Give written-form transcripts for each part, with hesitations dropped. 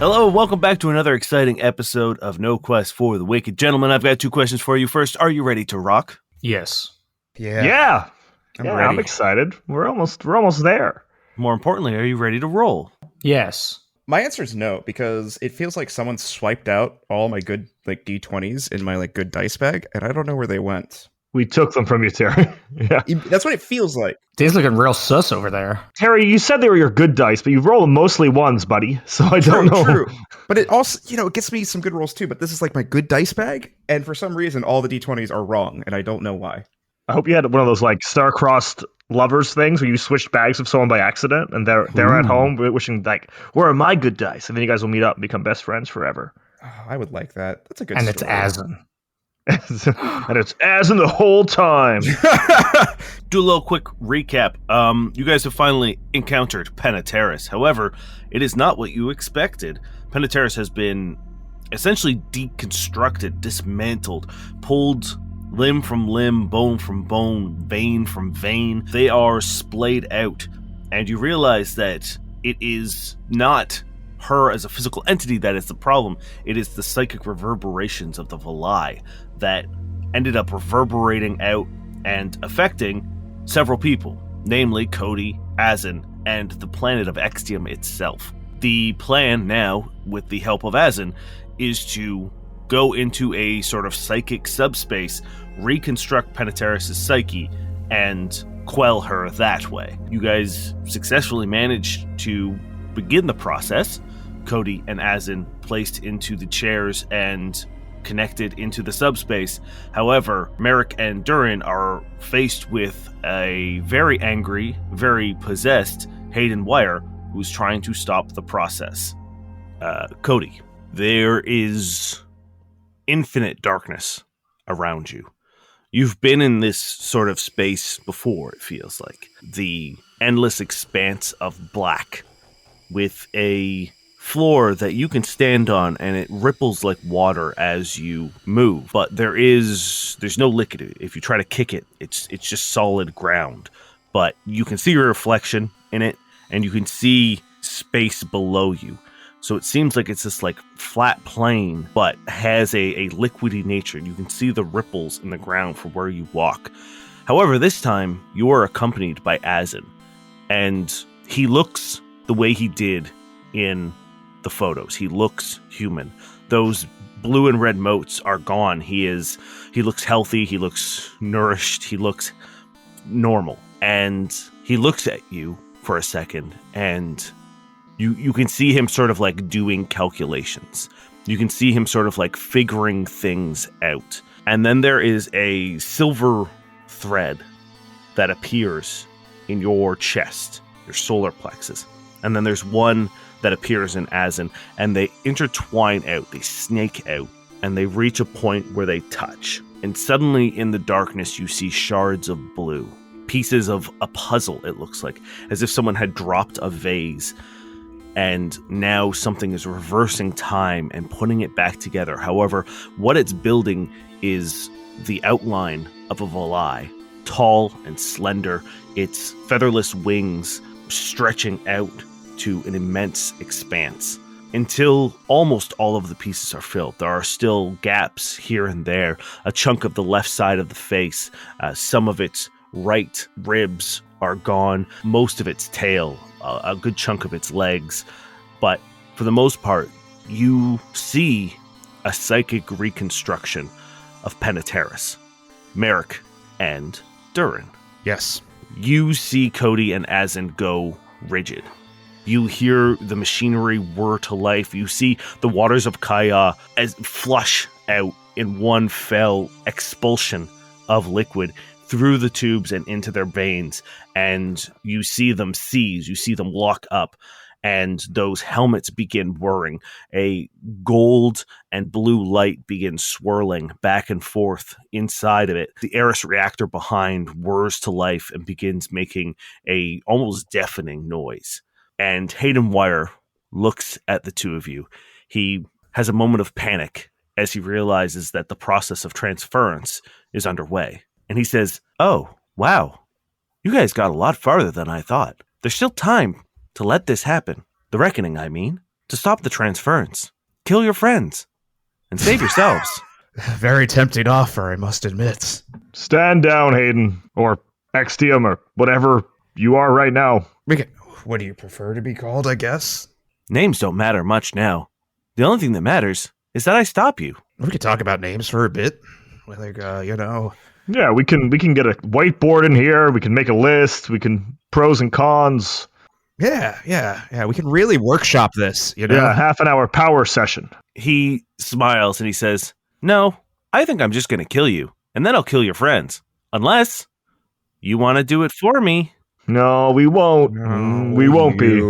Hello, welcome back to another exciting episode of No Quest for the Wicked. Gentlemen, I've got two questions for you. First, are you ready to rock? Yes. Yeah. I'm ready. I'm excited. We're almost there. More importantly, are you ready to roll? Yes. My answer is no, because it feels like someone swiped out all my good D20s in my good dice bag, and I don't know where they went. We took them from you, Terry. Yeah. That's what it feels like. Dave's looking real sus over there. Terry, you said they were your good dice, but you roll mostly ones, buddy. So I don't know. True. But it also, it gets me some good rolls too, but this is like my good dice bag, and for some reason all the D20s are wrong, and I don't know why. I hope you had one of those star-crossed lovers things where you switched bags with someone by accident, and they're at home wishing where are my good dice? And then you guys will meet up and become best friends forever. Oh, I would like that. That's a good And story. it's Asin. And it's Asin the whole time. Do a little quick recap. You guys have finally encountered Peniteris. However, it is not what you expected. Peniteris has been essentially deconstructed, dismantled, pulled limb from limb, bone from bone, vein from vein. They are splayed out, and you realize that it is not her as a physical entity that is the problem. It is the psychic reverberations of the Valai that ended up reverberating out and affecting several people, namely Cody, Asin, and the planet of Extium itself. The plan now, with the help of Asin, is to go into a sort of psychic subspace, reconstruct Peniteris' psyche, and quell her that way. You guys successfully managed to begin the process. Cody and Asin placed into the chairs and connected into the subspace. However, Merrick and Durrin are faced with a very angry, very possessed Hayden Wire who's trying to stop the process. Cody, there is infinite darkness around you. You've been in this sort of space before, it feels like. The endless expanse of black with a floor that you can stand on, and it ripples like water as you move. But there's no liquid. If you try to kick it, it's just solid ground. But you can see your reflection in it, and you can see space below you. So it seems like it's this flat plane, but has a liquidy nature. You can see the ripples in the ground from where you walk. However, this time you are accompanied by Asin, and he looks the way he did in the photos. He looks human. Those blue and red motes are gone. He looks healthy. He looks nourished. He looks normal. And he looks at you for a second, and you can see him sort of doing calculations. You can see him sort of figuring things out. And then there is a silver thread that appears in your chest, your solar plexus. And then there's one that appears in Asin, and they intertwine out, they snake out, and they reach a point where they touch. And suddenly in the darkness you see shards of blue, pieces of a puzzle, it looks like, as if someone had dropped a vase, and now something is reversing time and putting it back together. However, what it's building is the outline of a Valai, tall and slender, its featherless wings stretching out to an immense expanse until almost all of the pieces are filled. There are still gaps here and there, a chunk of the left side of the face, some of its right ribs are gone, most of its tail, a good chunk of its legs. But for the most part, you see a psychic reconstruction of Peniteris, Merrick, and Durrin. Yes. You see Cody and Asin go rigid. You hear the machinery whir to life. You see the waters of Kaya as flush out in one fell expulsion of liquid through the tubes and into their veins. And you see them seize. You see them lock up. And those helmets begin whirring. A gold and blue light begins swirling back and forth inside of it. The Eris reactor behind whirs to life and begins making a almost deafening noise. And Hayden Wire looks at the two of you. He has a moment of panic as he realizes that the process of transference is underway. And he says, "Oh, wow. You guys got a lot farther than I thought. There's still time to let this happen. The reckoning, I mean. to stop the transference. Kill your friends and save yourselves. Very tempting offer, I must admit. Stand down, Hayden, or Extium, or whatever you are right now. What do you prefer to be called, I guess? Names don't matter much now. The only thing that matters is that I stop you. We could talk about names for a bit. Like, Yeah, we can get a whiteboard in here. We can make a list. We can pros and cons. Yeah. We can really workshop this, Yeah, half an hour power session. He smiles and he says, "No, I think I'm just going to kill you, and then I'll kill your friends. Unless you want to do it for me." No, we won't. We won't be.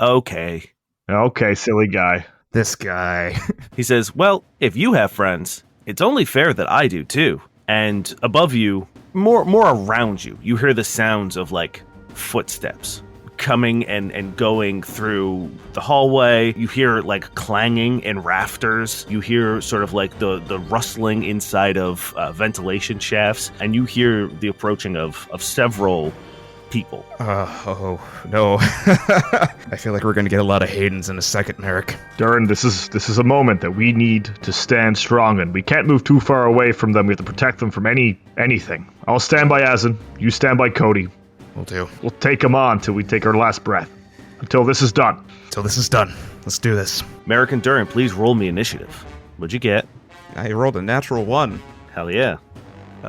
Okay. Okay, silly guy. This guy. He says, "Well, if you have friends, it's only fair that I do too." And above you, more around you, you hear the sounds of like footsteps coming and going through the hallway. You hear like clanging in rafters. You hear sort of like the rustling inside of ventilation shafts, and you hear the approaching of several people. Oh no. I feel like we're gonna get a lot of Haydens in a second, Merrick. Durrin, this is a moment that we need to stand strong in. We can't move too far away from them. We have to protect them from anything. I'll stand by Azin. You stand by Cody. Will do. We'll take them on till we take our last breath. Until this is done. Let's do this. Merrick and Durrin, please roll me initiative. What'd you get? I rolled a natural 1. Hell yeah.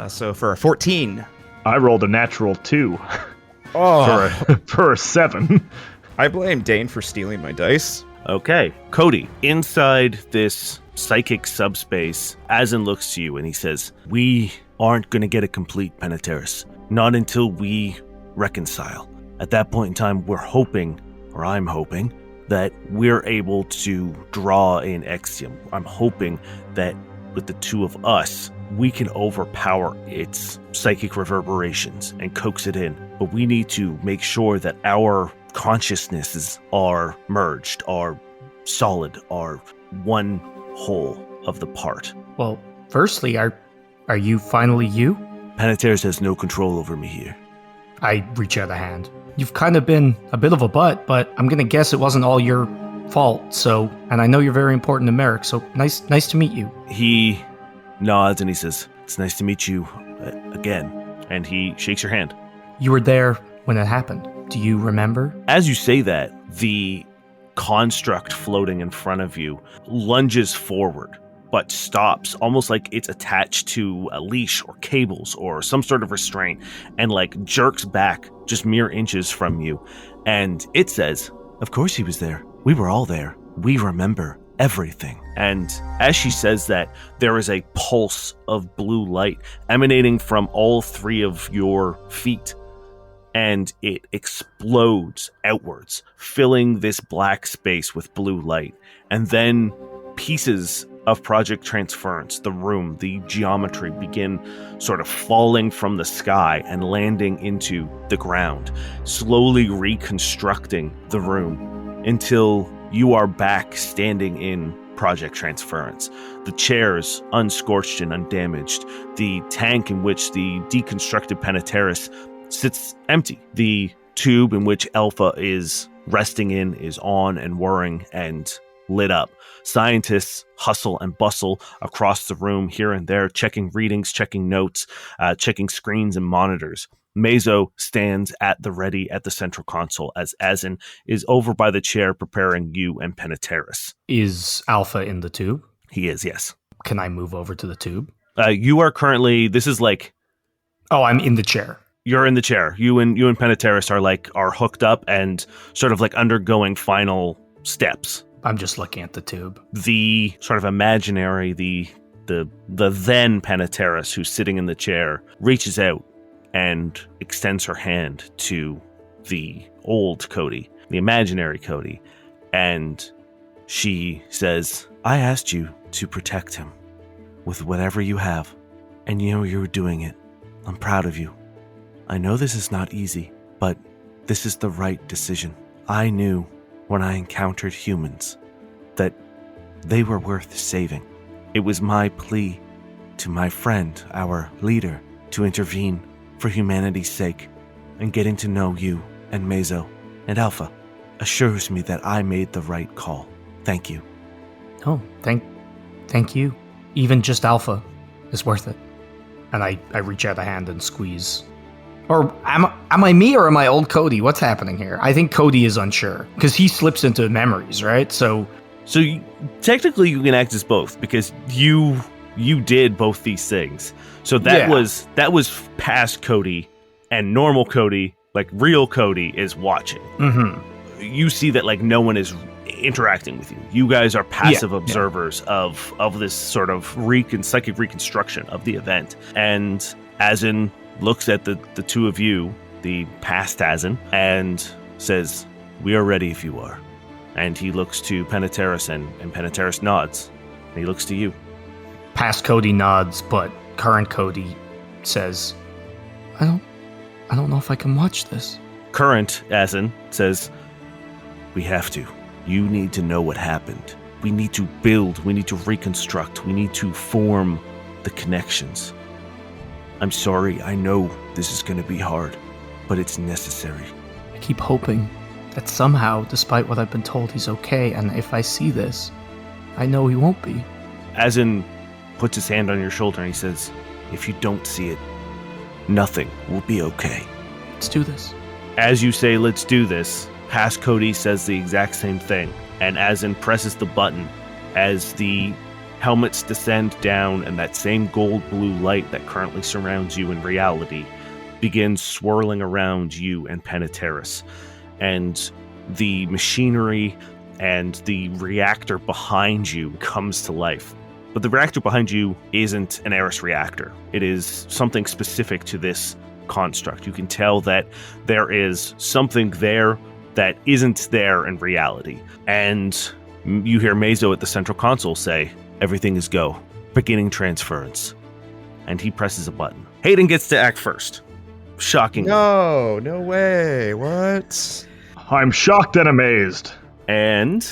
So for a 14. I rolled a natural 2 Oh. for a 7. I blame Dane for stealing my dice. Okay, Cody, inside this psychic subspace, Azin looks to you and he says, "We aren't going to get a complete Penetaris. Not until we reconcile. At that point in time, I'm hoping, that we're able to draw in Extium. I'm hoping that with the two of us, we can overpower its psychic reverberations and coax it in. But we need to make sure that our consciousnesses are merged, are solid, are one whole of the part." Well, firstly, are you finally you? Penetaris has no control over me here. I reach out a hand. You've kind of been a bit of a butt, but I'm gonna guess it wasn't all your fault, so, and I know you're very important to Merrick, so nice to meet you. He nods and he says, "It's nice to meet you again." And he shakes your hand. You were there when it happened. Do you remember? As you say that, the construct floating in front of you lunges forward, but stops, almost like it's attached to a leash or cables or some sort of restraint, and like jerks back just mere inches from you. And it says, "Of course he was there. We were all there. We remember everything." And as she says that, there is a pulse of blue light emanating from all three of your feet, and it explodes outwards, filling this black space with blue light. And then pieces of Project Transference, the room, the geometry, begin sort of falling from the sky and landing into the ground, slowly reconstructing the room until you are back standing in Project Transference. The chairs unscorched and undamaged. The tank in which the deconstructed Penetaris sits empty. The tube in which Alpha is resting in is on and whirring and lit up. Scientists hustle and bustle across the room here and there, checking readings, checking notes, checking screens and monitors. Mazo stands at the ready at the central console as Azin is over by the chair preparing you and Penetaris. Is Alpha in the tube? He is, yes. Can I move over to the tube? You are currently, this is like... Oh, I'm in the chair. You're in the chair. You and Penetaris are hooked up and sort of like undergoing final steps. I'm just looking at the tube. The sort of imaginary, the then Penetaris who's sitting in the chair reaches out and extends her hand to the old Cody, the imaginary Cody, and she says, "I asked you to protect him with whatever you have, and you know you're doing it. I'm proud of you. I know this is not easy, but this is the right decision. I knew when I encountered humans that they were worth saving. It was my plea to my friend, our leader, to intervene for humanity's sake, and getting to know you and Mazo and Alpha assures me that I made the right call. Thank you. Oh, thank you. Even just Alpha is worth it. And I reach out a hand and squeeze. Or am I me or am I old Cody? What's happening here? I think Cody is unsure because he slips into memories, right? So technically you can act as both because you did both these things. So that was past Cody, and normal Cody, like real Cody, is watching. Mm-hmm. You see that like no one is interacting with you. You guys are passive observers of this sort of psychic reconstruction of the event. And Azin looks at the two of you, the past Azin, and says, "We are ready if you are." And he looks to Penetaris, and Penetaris nods. And he looks to you. Past Cody nods, but current Cody says, I don't know if I can watch this. Current Azin says, "We have to. You need to know what happened. We need to build. We need to reconstruct. We need to form the connections. I'm sorry. I know this is going to be hard, but it's necessary." I keep hoping that somehow, despite what I've been told, he's okay, and if I see this, I know he won't be. Azin puts his hand on your shoulder and he says, "If you don't see it, nothing will be okay." Let's do this. As you say, "Let's do this," past Cody says the exact same thing, and Azin presses the button as the helmets descend down and that same gold-blue light that currently surrounds you in reality begins swirling around you and Penetaris. And the machinery and the reactor behind you comes to life. But the reactor behind you isn't an Eris reactor. It is something specific to this construct. You can tell that there is something there that isn't there in reality. And you hear Mazo at the central console say, "Everything is go. Beginning transference." And he presses a button. Hayden gets to act first. Shockingly. No way. What? I'm shocked and amazed. And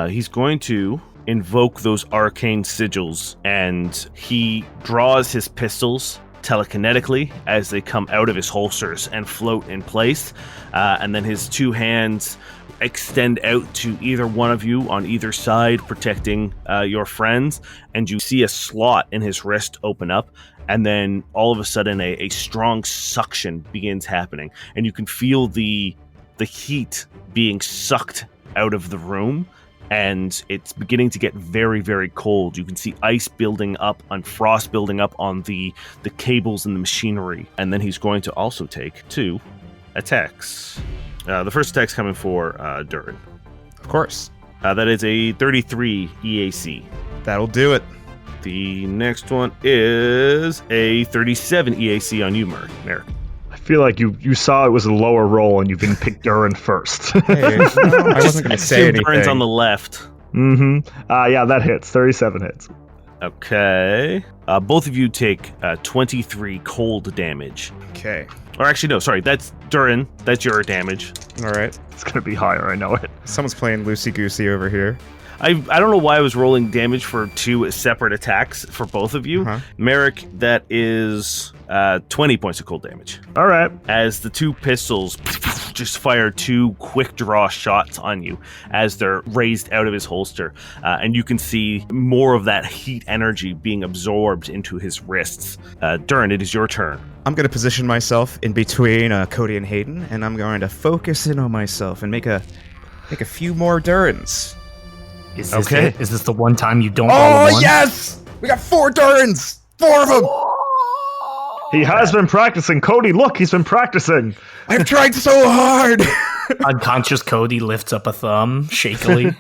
he's going to invoke those arcane sigils, and he draws his pistols telekinetically as they come out of his holsters and float in place. And then his two hands extend out to either one of you on either side, protecting your friends. And you see a slot in his wrist open up. And then all of a sudden, a strong suction begins happening. And you can feel the heat being sucked out of the room. And it's beginning to get very, very cold. You can see ice building up and frost building up on the cables and the machinery. And then he's going to also take 2 attacks. The first attack's coming for Durrin. Of course. That is a 33 EAC. That'll do it. The next one is a 37 EAC on you, Merrick. I feel like you saw it was a lower roll and you've been picked Durrin first. Hey, no, I wasn't going to say anything. Durrin's on the left. Mm-hmm. Yeah, that hits. 37 hits. Okay. Both of you take 23 cold damage. Okay. Or actually, no, sorry. That's Durrin. That's your damage. All right. It's going to be higher, I know it. Someone's playing loosey-goosey over here. I don't know why I was rolling damage for 2 separate attacks for both of you. Uh-huh. Merrick, that is 20 points of cold damage. All right. As the 2 pistols just fire 2 quick draw shots on you as they're raised out of his holster. And you can see more of that heat energy being absorbed into his wrists. Durrin, it is your turn. I'm going to position myself in between Cody and Hayden, and I'm going to focus in on myself and make a few more Durrins. Is this Okay. it? Is this the one time you don't roll Oh, a 1? yes! We got 4 Durins! 4 of them! He has been practicing. Cody, look, he's been practicing. I've tried so hard! Unconscious Cody lifts up a thumb, shakily.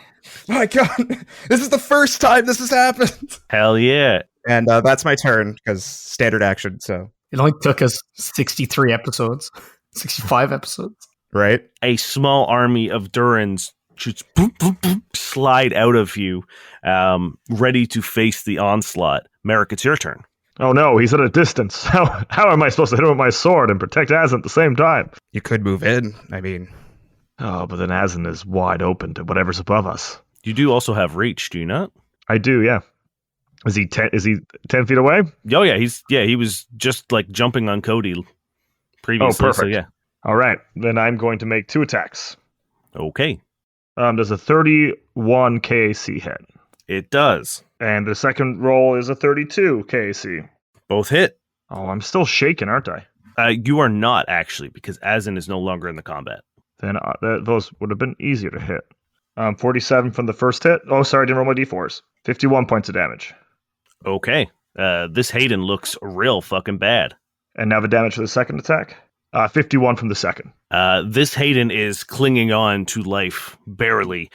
My God, this is the first time this has happened! Hell yeah. And that's my turn, because standard action, so... It only took us 63 episodes. 65 episodes. Right? A small army of Durrins just boop, boop, boop, slide out of you, ready to face the onslaught. Merrick, it's your turn. Oh no, he's at a distance. How am I supposed to hit him with my sword and protect Azin at the same time? You could move in, I mean... Oh, but then Azin is wide open to whatever's above us. You do also have reach, do you not? I do, yeah. Is he 10 feet away? Oh yeah, he was just like jumping on Cody previously. Oh, perfect. So yeah. All right, then I'm going to make 2 attacks. Okay. Does a 31 KAC hit? It does. And the second roll is a 32 KAC. Both hit. Oh, I'm still shaking, aren't I? You are not, actually, because Azin is no longer in the combat. Then those would have been easier to hit. 47 from the first hit. Oh, sorry, I didn't roll my d4s. 51 points of damage. Okay. This Hayden looks real fucking bad. And now the damage for the second attack. 51 from the second. This Hayden is clinging on to life, barely.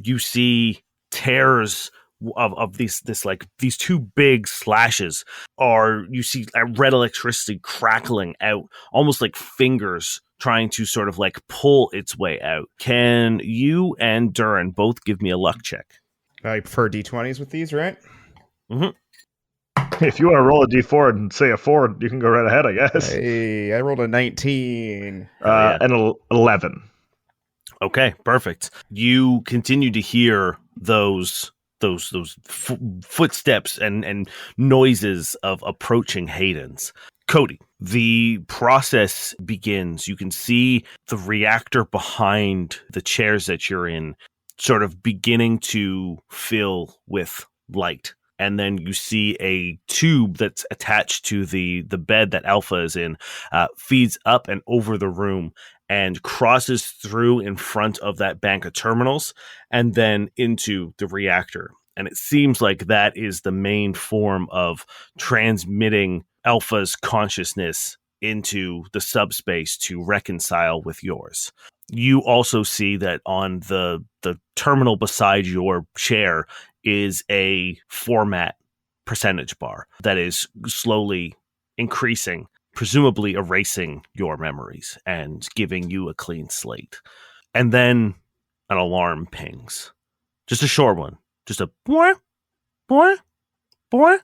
You see tears of these two big slashes. You see red electricity crackling out, almost like fingers trying to sort of like pull its way out. Can you and Durrin both give me a luck check? I prefer d20s with these, right? Mm-hmm. If you want to roll a d4 and say a 4, you can go right ahead, I guess. Hey, I rolled a 19. And 11. Okay, perfect. You continue to hear those footsteps and noises of approaching Haydens. Cody, the process begins. You can see the reactor behind the chairs that you're in sort of beginning to fill with light. And then you see a tube that's attached to the bed that Alpha is in, feeds up and over the room and crosses through in front of that bank of terminals and then into the reactor. And it seems like that is the main form of transmitting Alpha's consciousness into the subspace to reconcile with yours. You also see that on the terminal beside your chair is a format percentage bar that is slowly increasing, presumably erasing your memories and giving you a clean slate. And then an alarm pings. Just a short one. Just a boy, boy, boy.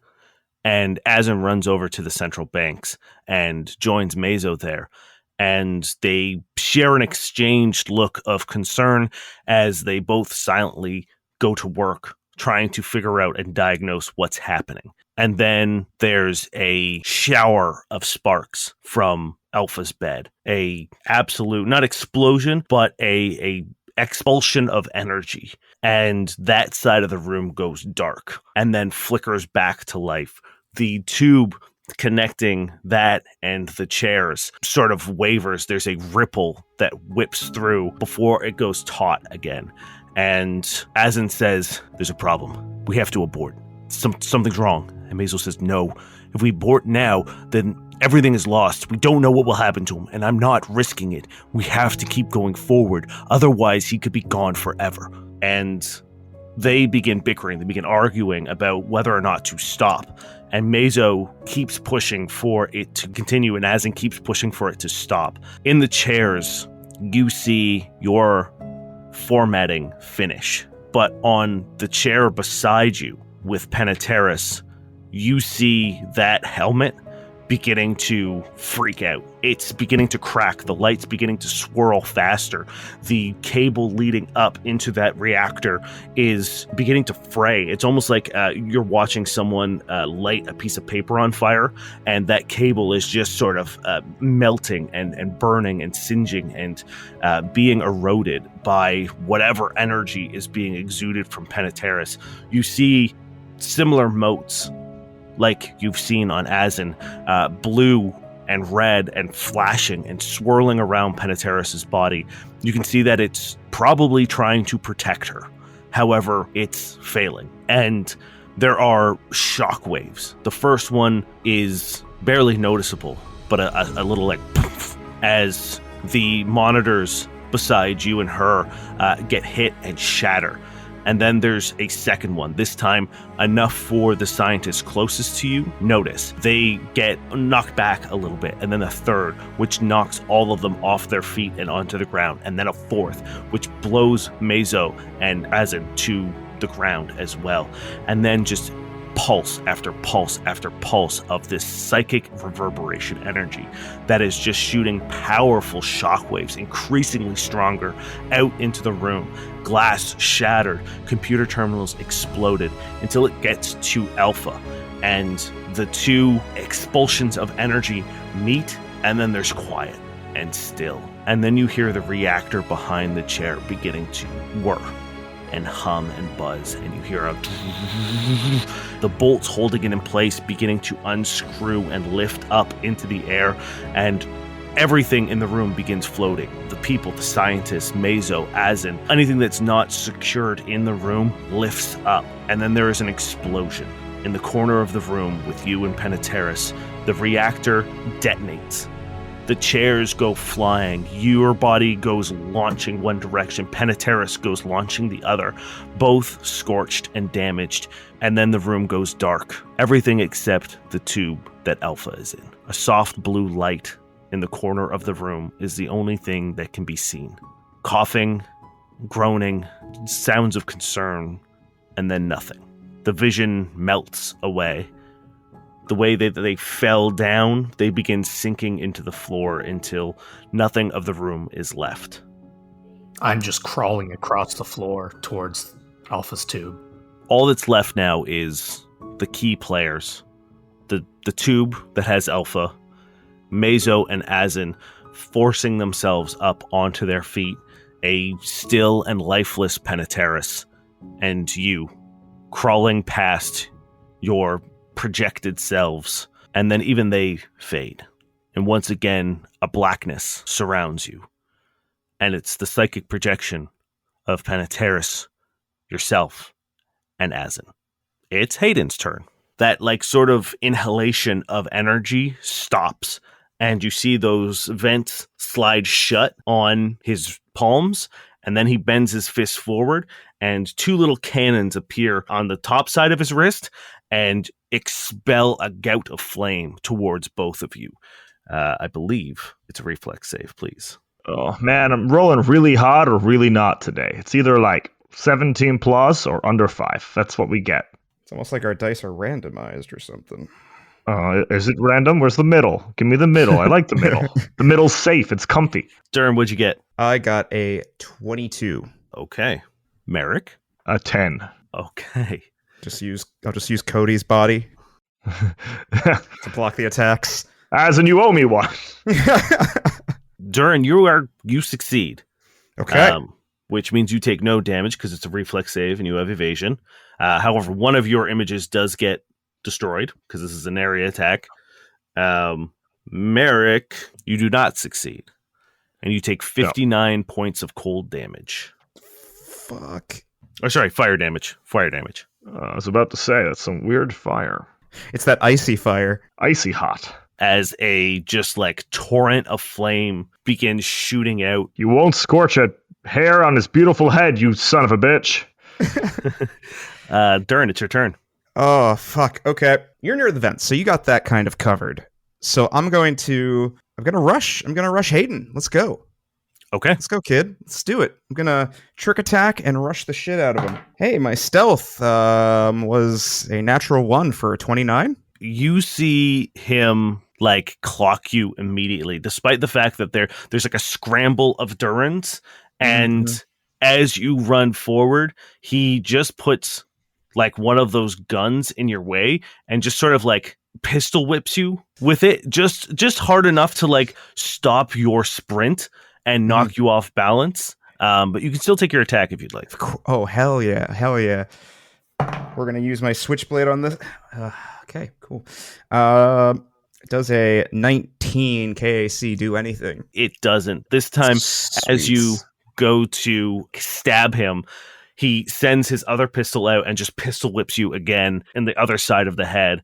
And Azin runs over to the central banks and joins Mazo there. And they share an exchanged look of concern as they both silently go to work trying to figure out and diagnose what's happening. And then there's a shower of sparks from Alpha's bed. A absolute, not explosion, but a expulsion of energy. And that side of the room goes dark and then flickers back to life. The tube connecting that and the chairs sort of wavers. There's a ripple that whips through before it goes taut again. And Azin says, there's a problem. We have to abort. Something's wrong. And Mazel says, no. If we abort now, then everything is lost. We don't know what will happen to him, and I'm not risking it. We have to keep going forward. Otherwise, he could be gone forever. And they begin bickering. They begin arguing about whether or not to stop. And Mazo keeps pushing for it to continue, and Azin keeps pushing for it to stop. In the chairs, you see your formatting finish. But on the chair beside you with Peniteris, you see that helmet beginning to freak out. It's beginning to crack. The light's beginning to swirl faster. The cable leading up into that reactor is beginning to fray. It's almost like you're watching someone light a piece of paper on fire, and that cable is just sort of melting and burning and singeing and being eroded by whatever energy is being exuded from Peniteris. You see similar motes like you've seen on Azin, blue and red and flashing and swirling around Peniteris' body. You can see that it's probably trying to protect her. However, it's failing. And there are shockwaves. The first one is barely noticeable, but a little like poof, as the monitors beside you and her get hit and shatter. And then there's a second one, this time enough for the scientists closest to you notice. They get knocked back a little bit, and then a third, which knocks all of them off their feet and onto the ground, and then a fourth, which blows Mazo and Azin to the ground as well. And then just pulse after pulse after pulse of this psychic reverberation energy that is just shooting powerful shockwaves, increasingly stronger, out into the room. Glass shattered, computer terminals exploded until it gets to Alpha, and the two expulsions of energy meet, and then there's quiet and still. And then you hear the reactor behind the chair beginning to whir and hum and buzz, and you hear the bolts holding it in place beginning to unscrew and lift up into the air, and everything in the room begins floating. The people, the scientists, Mazo, Azin, anything that's not secured in the room lifts up, and then there is an explosion. In the corner of the room with you and Penetaris, the reactor detonates. The chairs go flying. Your body goes launching one direction. Penetaris goes launching the other, both scorched and damaged. And then the room goes dark. Everything except the tube that Alpha is in. A soft blue light in the corner of the room is the only thing that can be seen. Coughing, groaning, sounds of concern, and then nothing. The vision melts away. The way that they fell down, they begin sinking into the floor until nothing of the room is left. I'm just crawling across the floor towards Alpha's tube. All that's left now is the key players. The tube that has Alpha, Mazo and Azin forcing themselves up onto their feet, a still and lifeless Penetaris, and you crawling past your projected selves, and then even they fade. And once again, a blackness surrounds you. And it's the psychic projection of Penetaris, yourself, and Azin. It's Hayden's turn. That sort of inhalation of energy stops, and you see those vents slide shut on his palms, and then he bends his fist forward, and two little cannons appear on the top side of his wrist and expel a gout of flame towards both of you. I believe it's a reflex save, please. Oh, man, I'm rolling really hard or really not today. It's either 17 plus or under 5. That's what we get. It's almost like our dice are randomized or something. Is it random? Where's the middle? Give me the middle. I like the middle. The middle's safe. It's comfy. Durrin, what'd you get? I got a 22. Okay. Merrick? A 10. Okay. I'll just use Cody's body to block the attacks. As in, you owe me one. Durrin, you succeed. Okay. Which means you take no damage because it's a reflex save and you have evasion. However, one of your images does get destroyed because this is an area attack. Merrick, you do not succeed. And you take 59 points of cold damage. Fuck. Oh, sorry, fire damage. Fire damage. I was about to say, that's some weird fire. It's that icy fire. Icy hot. As a torrent of flame begins shooting out. You won't scorch a hair on his beautiful head, you son of a bitch. Durrin, it's your turn. Oh, fuck. Okay. You're near the vents, so you got that kind of covered. So I'm gonna rush Hayden. Let's go. Okay. Let's go, kid. Let's do it. I'm gonna trick attack and rush the shit out of him. Hey, my stealth was a natural 1 for a 29. You see him clock you immediately, despite the fact that there's a scramble of Durrins, and as you run forward, he just puts one of those guns in your way and just sort of pistol whips you with it, just hard enough to stop your sprint and knock you off balance. But you can still take your attack if you'd like. Oh, hell yeah. Hell yeah. We're going to use my switchblade on this. Okay, cool. Does a 19 KAC do anything? It doesn't. This time, as you go to stab him, he sends his other pistol out and just pistol whips you again in the other side of the head,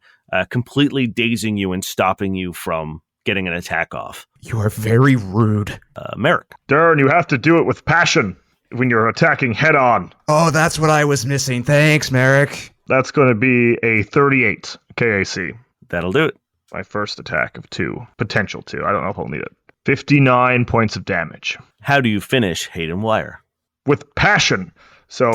completely dazing you and stopping you from getting an attack off. You are very rude. Merrick. Durrin, you have to do it with passion when you're attacking head on. Oh, that's what I was missing. Thanks, Merrick. That's going to be a 38 KAC. That'll do it. My first attack of 2. Potential 2. I don't know if I'll need it. 59 points of damage. How do you finish Hayden Wire? With passion. So,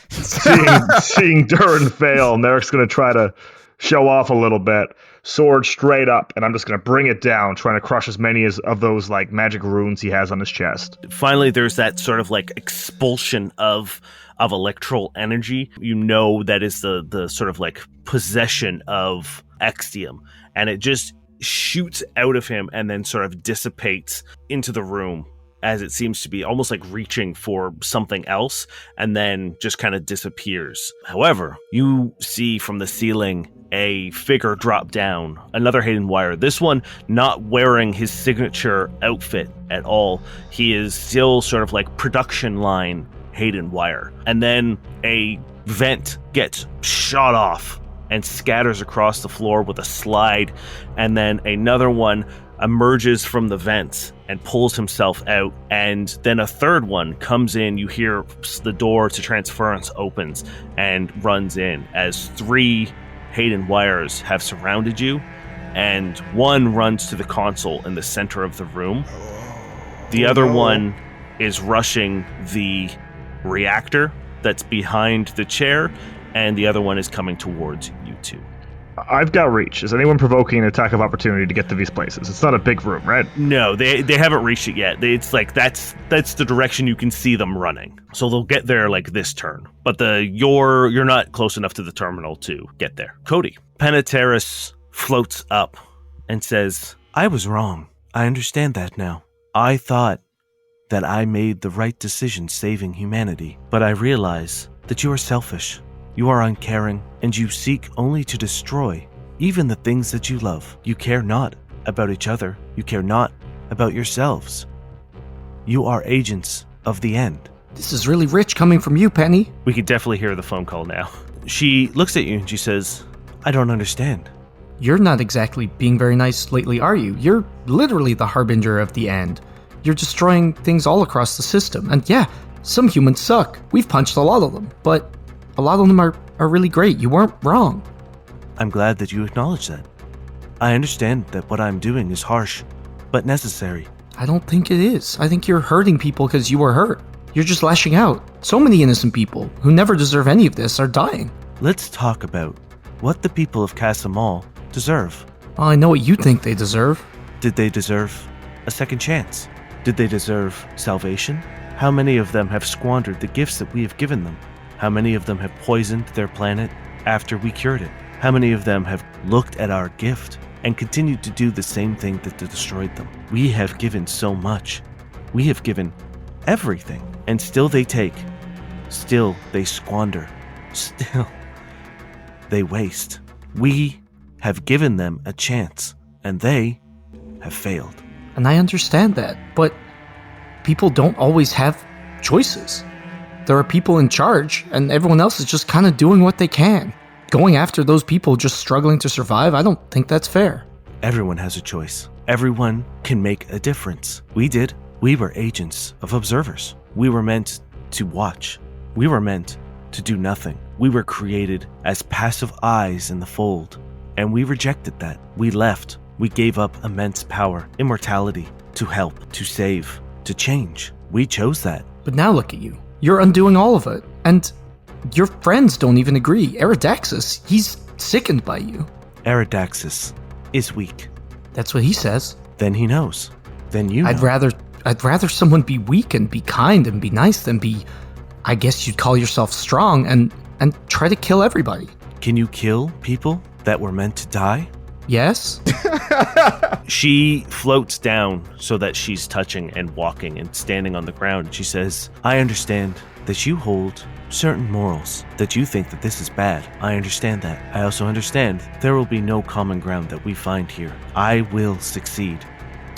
seeing Durrin fail, Merrick's going to try to show off a little bit. Sword straight up, and I'm just going to bring it down, trying to crush as many of those magic runes he has on his chest. Finally, there's that sort of expulsion of electral energy. You know that is the sort of possession of Extium, and it just shoots out of him and then sort of dissipates into the room. as it seems to be almost like reaching for something else, and then just kind of disappears. However, you see from the ceiling a figure drop down, another Hayden Wire. This one not wearing his signature outfit at all. He is still sort of like production line Hayden Wire. And then a vent gets shot off and scatters across the floor with a slide, and then another one emerges from the vents and pulls himself out, and then a third one comes in. You hear the door to transference opens and runs in as 3 Hayden Wires have surrounded you, and one runs to the console in the center of the room. The other one is rushing the reactor that's behind the chair, and the other one is coming towards you two. I've got reach. Is anyone provoking an attack of opportunity to get to these places? It's not a big room, right? No, they haven't reached it yet. It's like that's the direction you can see them running. So they'll get there like this turn. But you're not close enough to the terminal to get there. Cody, Penetaris floats up and says, "I was wrong. I understand that now. I thought that I made the right decision saving humanity, but I realize that you are selfish. You are uncaring, and you seek only to destroy even the things that you love. You care not about each other. You care not about yourselves. You are agents of the end." This is really rich coming from you, Penny. We could definitely hear the phone call now. She looks at you and she says, "I don't understand." You're not exactly being very nice lately, are you? You're literally the harbinger of the end. You're destroying things all across the system. And yeah, some humans suck. We've punched a lot of them, but a lot of them are really great. You weren't wrong. I'm glad that you acknowledge that. I understand that what I'm doing is harsh, but necessary. I don't think it is. I think you're hurting people because you were hurt. You're just lashing out. So many innocent people who never deserve any of this are dying. Let's talk about what the people of Casamal deserve. Well, I know what you think they deserve. Did they deserve a second chance? Did they deserve salvation? How many of them have squandered the gifts that we have given them? How many of them have poisoned their planet after we cured it? How many of them have looked at our gift and continued to do the same thing that destroyed them? We have given so much. We have given everything, and still they take. Still they squander. Still they waste. We have given them a chance, and they have failed. And I understand that, but people don't always have choices. There are people in charge, and everyone else is just kind of doing what they can. Going after those people just struggling to survive, I don't think that's fair. Everyone has a choice. Everyone can make a difference. We did. We were agents of observers. We were meant to watch. We were meant to do nothing. We were created as passive eyes in the fold, and we rejected that. We left. We gave up immense power, immortality, to help, to save, to change. We chose that. But now look at you. You're undoing all of it. And your friends don't even agree. Eridaxus, he's sickened by you. Eridaxus is weak. That's what he says. Then he knows. Then you know. I'd rather someone be weak and be kind and be nice than be, I guess you'd call yourself strong and try to kill everybody. Can you kill people that were meant to die? Yes? She floats down so that she's touching and walking and standing on the ground. She says, "I understand that you hold certain morals, that you think that this is bad. I understand that. I also understand there will be no common ground that we find here. I will succeed."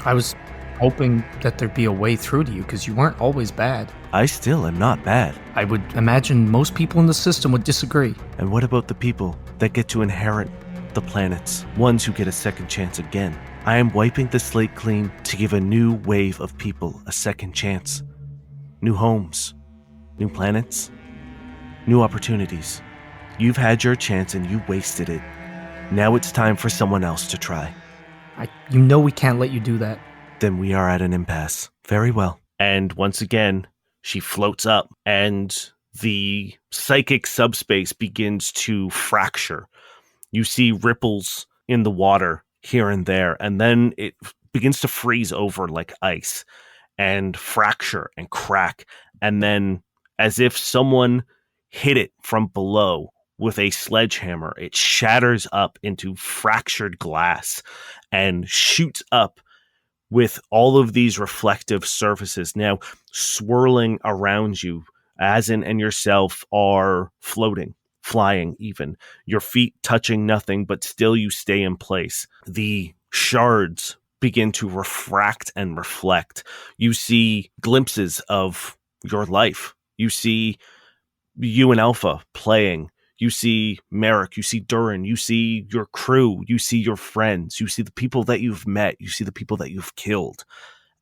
I was hoping that there'd be a way through to you because you weren't always bad. I still am not bad. I would imagine most people in the system would disagree. And what about the people that get to inherit the planets, ones who get a second chance again? I am wiping the slate clean to give a new wave of people a second chance. New homes, new planets, new opportunities. You've had your chance and you wasted it. Now it's time for someone else to try. You know we can't let you do that. Then we are at an impasse. Very well. And once again, she floats up and the psychic subspace begins to fracture. You see ripples in the water here and there, and then it begins to freeze over like ice and fracture and crack. And then, as if someone hit it from below with a sledgehammer, it shatters up into fractured glass and shoots up with all of these reflective surfaces now swirling around you. Azin and yourself are floating, flying even. Your feet touching nothing, but still you stay in place. The shards begin to refract and reflect. You see glimpses of your life. You see you and Alpha playing. You see Merrick, you see Durrin, you see your crew, you see your friends, you see the people that you've met, you see the people that you've killed.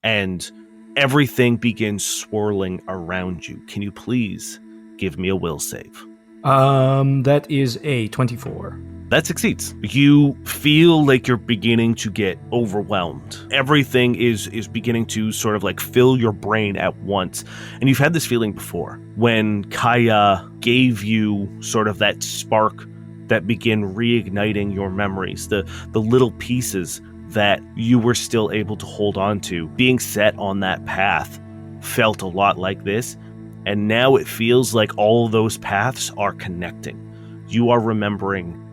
And everything begins swirling around you. Can you please give me a will save? That is a 24. That succeeds. You feel like you're beginning to get overwhelmed. Everything is beginning to sort of like fill your brain at once. And you've had this feeling before when Kaya gave you sort of that spark that began reigniting your memories, the little pieces that you were still able to hold on to. Being set on that path felt a lot like this. And now it feels like all those paths are connecting. You are remembering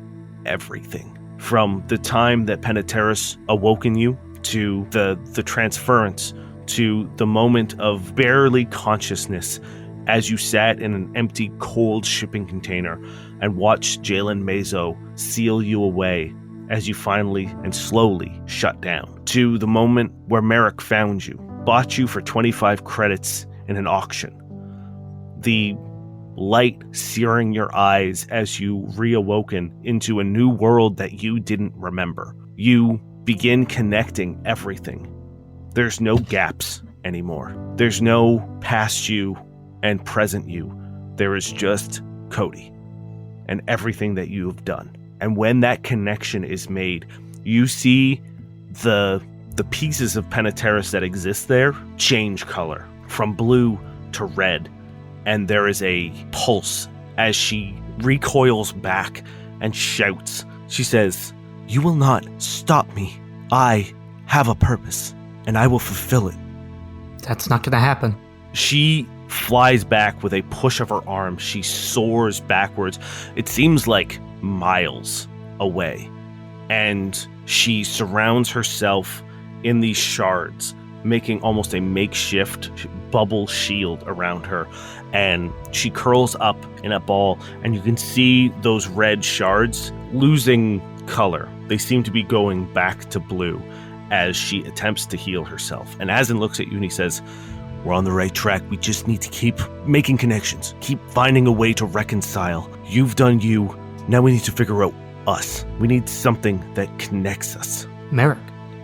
everything from the time that Peniteris awoke in you to the transference to the moment of barely consciousness as you sat in an empty, cold shipping container and watched Jalen Mazo seal you away as you finally and slowly shut down, to the moment where Merrick found you, bought you for 25 credits in an auction. The light searing your eyes as you reawoken into a new world that you didn't remember. You begin connecting everything. There's no gaps anymore. There's no past you and present you. There is just Cody and everything that you have done. And when that connection is made, you see the pieces of Peniteris that exist there change color from blue to red. And there is a pulse as she recoils back and shouts. She says, "You will not stop me. I have a purpose, and I will fulfill it." That's not gonna happen. She flies back with a push of her arm. She soars backwards. It seems like miles away. And she surrounds herself in these shards, making almost a makeshift bubble shield around her. And she curls up in a ball, and you can see those red shards losing color. They seem to be going back to blue as she attempts to heal herself. And Azin looks at you and he says, "We're on the right track. We just need to keep making connections, keep finding a way to reconcile. You've done you. Now we need to figure out us. We need something that connects us." Merrick.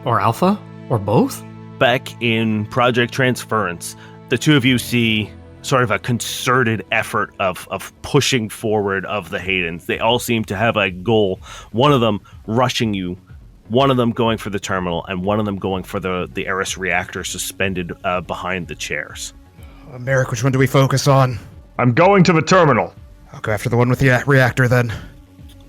Or Alpha? Or both? Back in Project Transference, the two of you see sort of a concerted effort of pushing forward of the Haydens. They all seem to have a goal. One of them rushing you, one of them going for the terminal, and one of them going for the Eris reactor suspended behind the chairs. Merrick, which one do we focus on? I'm going to the terminal. I'll go after the one with the reactor then.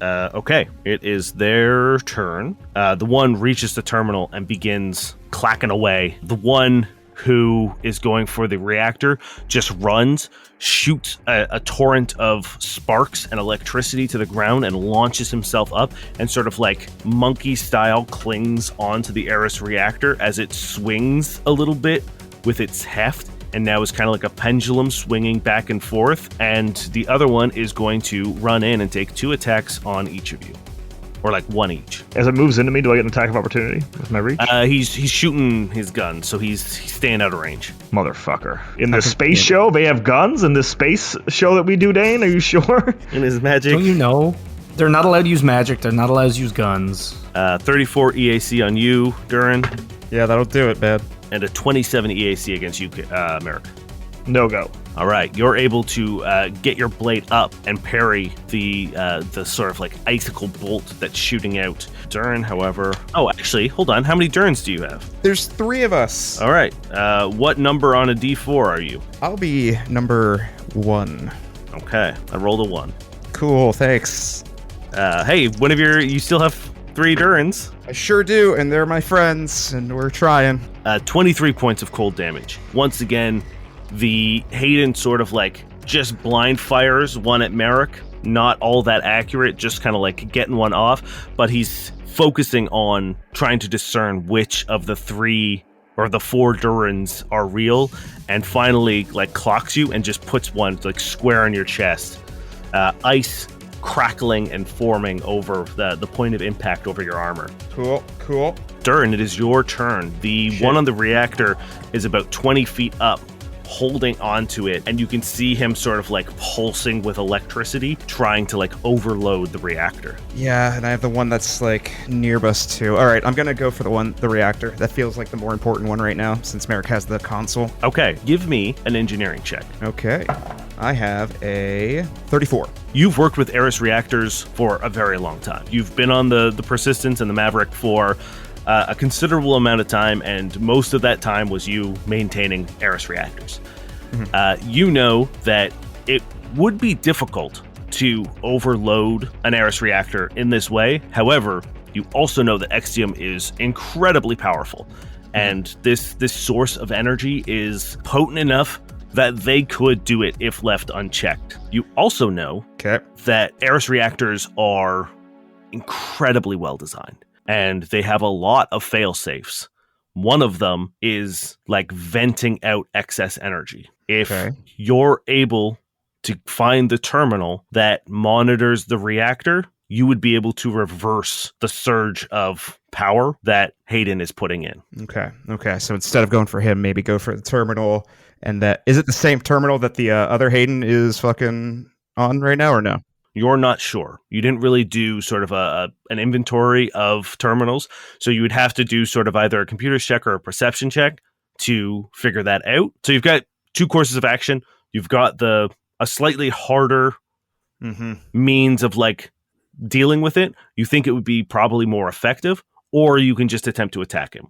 Okay, it is their turn. The one reaches the terminal and begins clacking away. The one who is going for the reactor just runs, shoots a torrent of sparks and electricity to the ground and launches himself up and sort of like monkey style clings onto the Eris reactor as it swings a little bit with its heft, and now is kind of like a pendulum swinging back and forth. And the other one is going to run in and take 2 attacks on each of you. Or like 1 each. As it moves into me, do I get an attack of opportunity with my reach? He's shooting his gun, so he's staying out of range. Motherfucker. In the space show, they have guns? In this space show that we do, Dane? Are you sure? In his magic. Don't you know? They're not allowed to use magic. They're not allowed to use guns. 34 EAC on you, Durrin. Yeah, that'll do it, man. And a 27 EAC against you, Merrick. No go. All right, you're able to get your blade up and parry the sort of like icicle bolt that's shooting out. Durrin, however... Oh, actually, hold on. How many Durrins do you have? There's 3 of us. All right. What number on a D4 are you? I'll be number 1. Okay, I rolled a 1. Cool, thanks. Hey, one of you still have 3 Durrins. I sure do, and they're my friends, and we're trying. 23 points of cold damage. Once again, the Hayden sort of like just blind fires one at Merrick. Not all that accurate, just kind of like getting one off, but he's focusing on trying to discern which of the 3 or the 4 Durrins are real, and finally like clocks you and just puts one like square in your chest. Ice crackling and forming over the point of impact over your armor. Cool. Durrin, it is your turn. The one on the reactor is about 20 feet up, holding onto it, and you can see him sort of like pulsing with electricity, trying to like overload the reactor. Yeah, and I have the one that's like near us too. All right, I'm gonna go for the reactor. That feels like the more important one right now, since Merrick has the console. Okay, give me an engineering check. Okay, I have a 34. You've worked with Eris reactors for a very long time. You've been on the Persistence and the Maverick for a considerable amount of time, and most of that time was you maintaining Eris reactors. You know that it would be difficult to overload an Eris reactor in this way. However, you also know that Extium is incredibly powerful, and this source of energy is potent enough that they could do it if left unchecked. You also know that Eris reactors are incredibly well designed, and they have a lot of fail-safes. One of them is like venting out excess energy. If you're able to find the terminal that monitors the reactor, you would be able to reverse the surge of power that Hayden is putting in. Okay. So instead of going for him, maybe go for the terminal. And that is it the same terminal that the other Hayden is fucking on right now, or no? You're not sure. You didn't really do sort of an inventory of terminals, so you would have to do sort of either a computer check or a perception check to figure that out. So you've got 2 courses of action. You've got a slightly harder means of like dealing with it. You think it would be probably more effective, or you can just attempt to attack him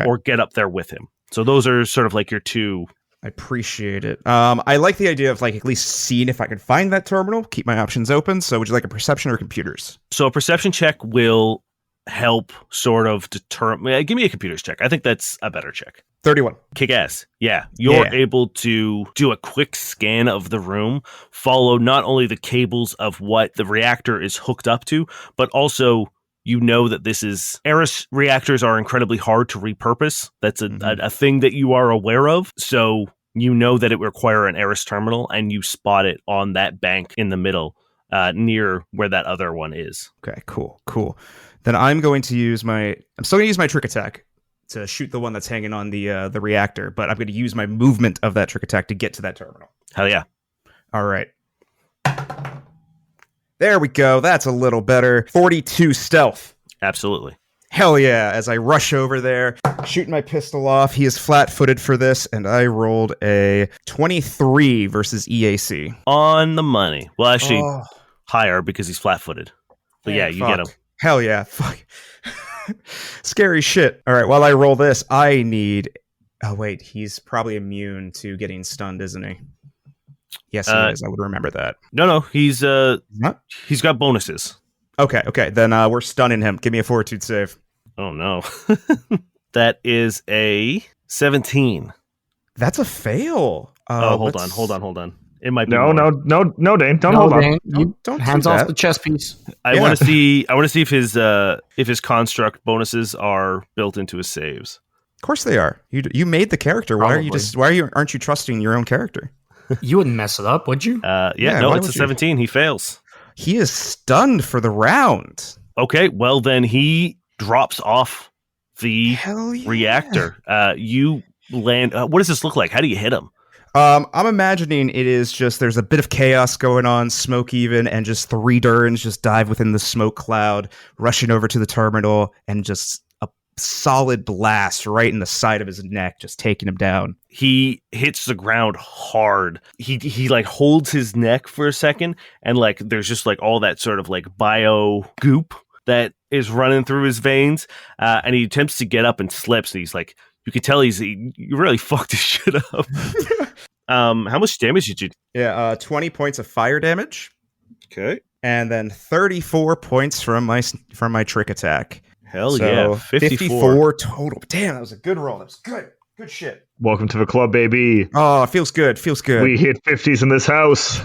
or get up there with him. So those are sort of like your 2. I appreciate it. I like the idea of like at least seeing if I can find that terminal, keep my options open. So would you like a perception or computers? So a perception check will help sort of determine. Give me a computers check. I think that's a better check. 31. Kick ass. Yeah. You're able to do a quick scan of the room, follow not only the cables of what the reactor is hooked up to, but also you know that this is Eris reactors are incredibly hard to repurpose. That's a thing that you are aware of. So you know that it would require an Eris terminal, and you spot it on that bank in the middle, near where that other one is. Okay, cool. Then I'm going to use I'm still going to use my trick attack to shoot the one that's hanging on the reactor, but I'm going to use my movement of that trick attack to get to that terminal. Hell yeah. All right. There we go. That's a little better. 42 stealth. Absolutely. Hell yeah. As I rush over there, shooting my pistol off. He is flat-footed for this, and I rolled a 23 versus EAC. On the money. Well, actually, higher because he's flat-footed. But yeah, you get him. Hell yeah. Fuck. Scary shit. All right, while I roll this, I need... Oh, wait. He's probably immune to getting stunned, isn't he? Yes, he is. I would remember that. No. He's got bonuses. Okay. Then we're stunning him. Give me a fortitude save. Oh, no. That is a 17. That's a fail. Hold on. It might be no, Dane. Don't hold Dane, on. Don't hands off the chess piece. I want to see if his construct bonuses are built into his saves. Of course they are. You made the character. Probably. Aren't you trusting your own character? You wouldn't mess it up, would you? It's a 17. He fails. He is stunned for the round. Okay, well then he drops off the reactor. You land. What does this look like? How do you hit him? I'm imagining it is just there's a bit of chaos going on, smoke even, and just 3 Durrins just dive within the smoke cloud, rushing over to the terminal, and just a solid blast right in the side of his neck, just taking him down. He hits the ground hard. He like holds his neck for a second, and like there's just like all that sort of like bio goop that is running through his veins, and he attempts to get up and slips, and he's like, you can tell you really fucked his shit up. How much damage did you do? Yeah, 20 points of fire damage. Okay. And then 34 points from my trick attack. Hell so yeah, 54 total. Damn, that was a good roll. That was good. Good shit. Welcome to the club, baby. Oh, it feels good. Feels good. We hit 50s in this house.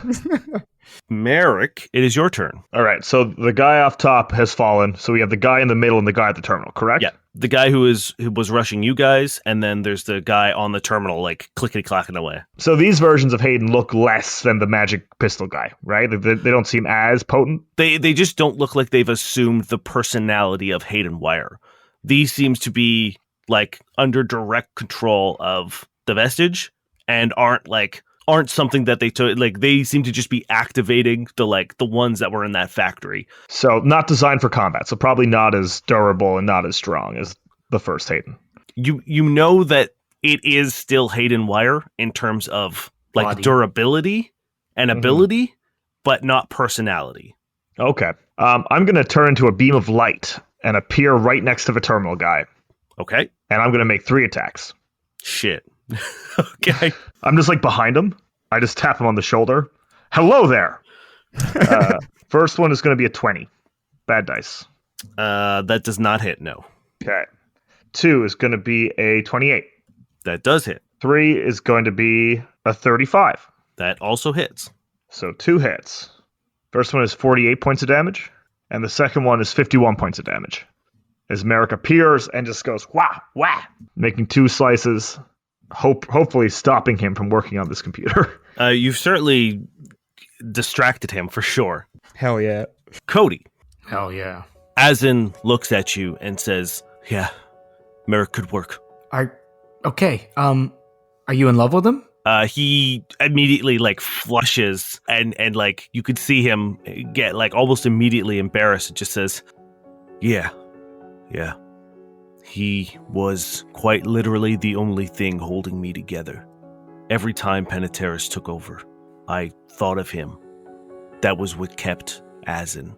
Merrick, it is your turn. All right, so the guy off top has fallen. So we have the guy in the middle and the guy at the terminal, correct? Yeah, the guy who was rushing you guys, and then there's the guy on the terminal, like clickety-clacking away. So these versions of Hayden look less than the magic pistol guy, right? They don't seem as potent. They just don't look like they've assumed the personality of Hayden Wire. These seems to be like under direct control of the Vestige and aren't something that they took. Like they seem to just be activating the ones that were in that factory. So not designed for combat. So probably not as durable and not as strong as the first Hayden. You know that it is still Hayden Wire in terms of like Body. Durability and ability, but not personality. Okay. I'm going to turn into a beam of light and appear right next to the terminal guy. Okay. And I'm going to make 3 attacks. Shit. Okay. I'm just like behind him. I just tap him on the shoulder. Hello there. First one is going to be a 20. Bad dice. That does not hit, no. Okay. 2 is going to be a 28. That does hit. 3 is going to be a 35. That also hits. So 2 hits. First one is 48 points of damage, and the second one is 51 points of damage. As Merrick appears and just goes, wah, wah, making 2 slices, hopefully stopping him from working on this computer. You've certainly distracted him for sure. Hell yeah. Cody. Hell yeah. Azin looks at you and says, yeah, Merrick could work. Okay. Are you in love with him? He immediately like flushes and like you could see him get like almost immediately embarrassed. It just says, yeah. He was quite literally the only thing holding me together. Every time Peniteris took over, I thought of him. That was what kept Azin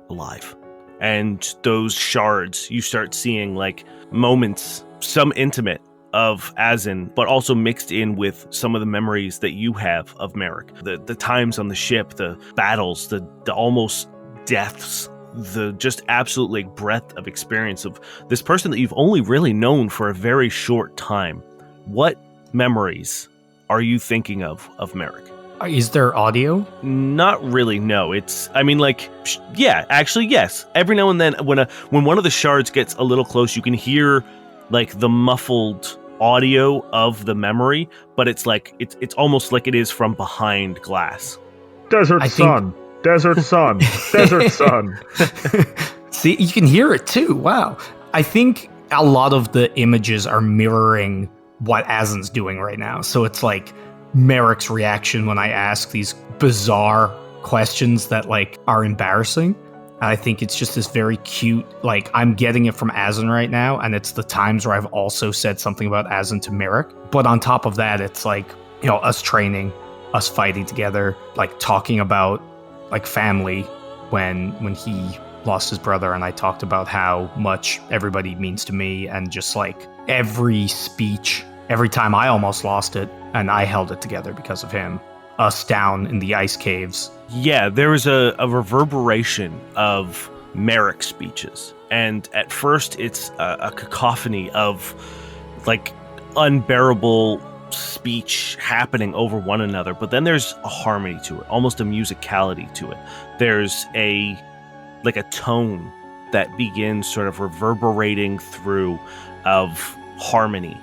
alive. And those shards, you start seeing like moments, some intimate of Azin, but also mixed in with some of the memories that you have of Merrick. The times on the ship, the battles, the almost deaths, the just absolute like breadth of experience of this person that you've only really known for a very short time. What memories are you thinking of Merrick? Is there audio? Not really, no. It's, I mean, like, yeah, actually, yes. Every now and then, when one of the shards gets a little close, you can hear, like, the muffled audio of the memory, but it's like, it's almost like it is from behind glass. Desert sun. See, you can hear it too. Wow. I think a lot of the images are mirroring what Azin's doing right now. So it's like Merrick's reaction when I ask these bizarre questions that like are embarrassing. I think it's just this very cute, like I'm getting it from Azin right now, and it's the times where I've also said something about Azin to Merrick. But on top of that, it's like, you know, us training, us fighting together, like talking about like family when he lost his brother, and I talked about how much everybody means to me, and just like every speech, every time I almost lost it, and I held it together because of him. Us down in the ice caves. Yeah, there was a reverberation of Merrick speeches. And at first, it's a cacophony of, like, unbearable speech happening over one another. But then there's a harmony to it, almost a musicality to it. There's a tone that begins sort of reverberating through of harmony.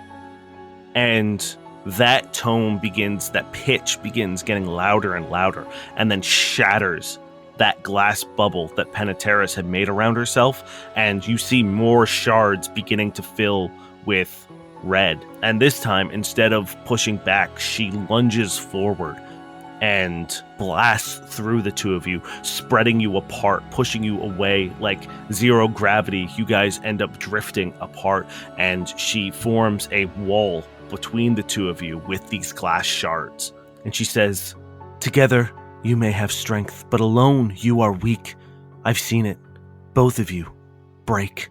And that tone that pitch begins getting louder and louder, and then shatters that glass bubble that Peniteris had made around herself, and you see more shards beginning to fill with red. And this time, instead of pushing back, she lunges forward and blasts through the two of you, spreading you apart, pushing you away like zero gravity. You guys end up drifting apart, and she forms a wall between the two of you with these glass shards. And she says, "Together you may have strength, but alone you are weak. I've seen it. Both of you break.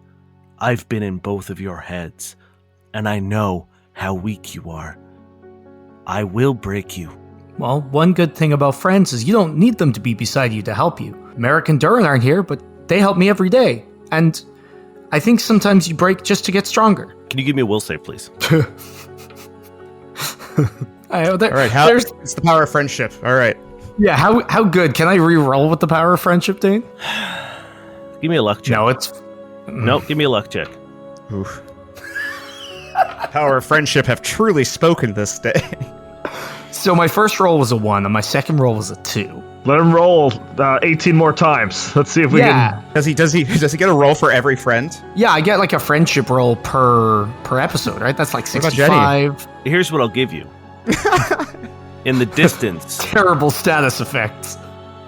I've been in both of your heads, and I know how weak you are. I will break you." Well, one good thing about friends is you don't need them to be beside you to help you. Merrick and Durrin aren't here, but they help me every day. And I think sometimes you break just to get stronger. Can you give me a will save, please? All right, it's the power of friendship. All right. Yeah, how good? Can I re-roll with the power of friendship, Dane? Give me a luck check. No, it's... Nope, give me a luck check. Oof. Power of friendship have truly spoken this day. So my first roll was a 1, and my second roll was a 2. Let him roll 18 more times. Let's see if we can. Does he get a roll for every friend? Yeah, I get like a friendship roll per episode, right? That's like What about Jenny? 65. Here's what I'll give you. In the distance, Terrible status effects.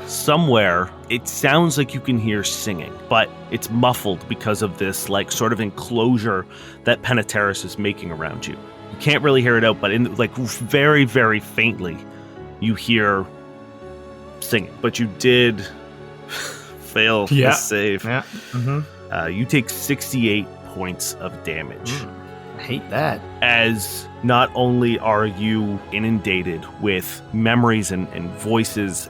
somewhere, it sounds like you can hear singing, but it's muffled because of this like sort of enclosure that Penteteris is making around you. You can't really hear it out, but in like very, very faintly, you hear singing. But you did fail the save. Yeah. Mm-hmm. You take 68 points of damage. I hate that. As not only are you inundated with memories and voices,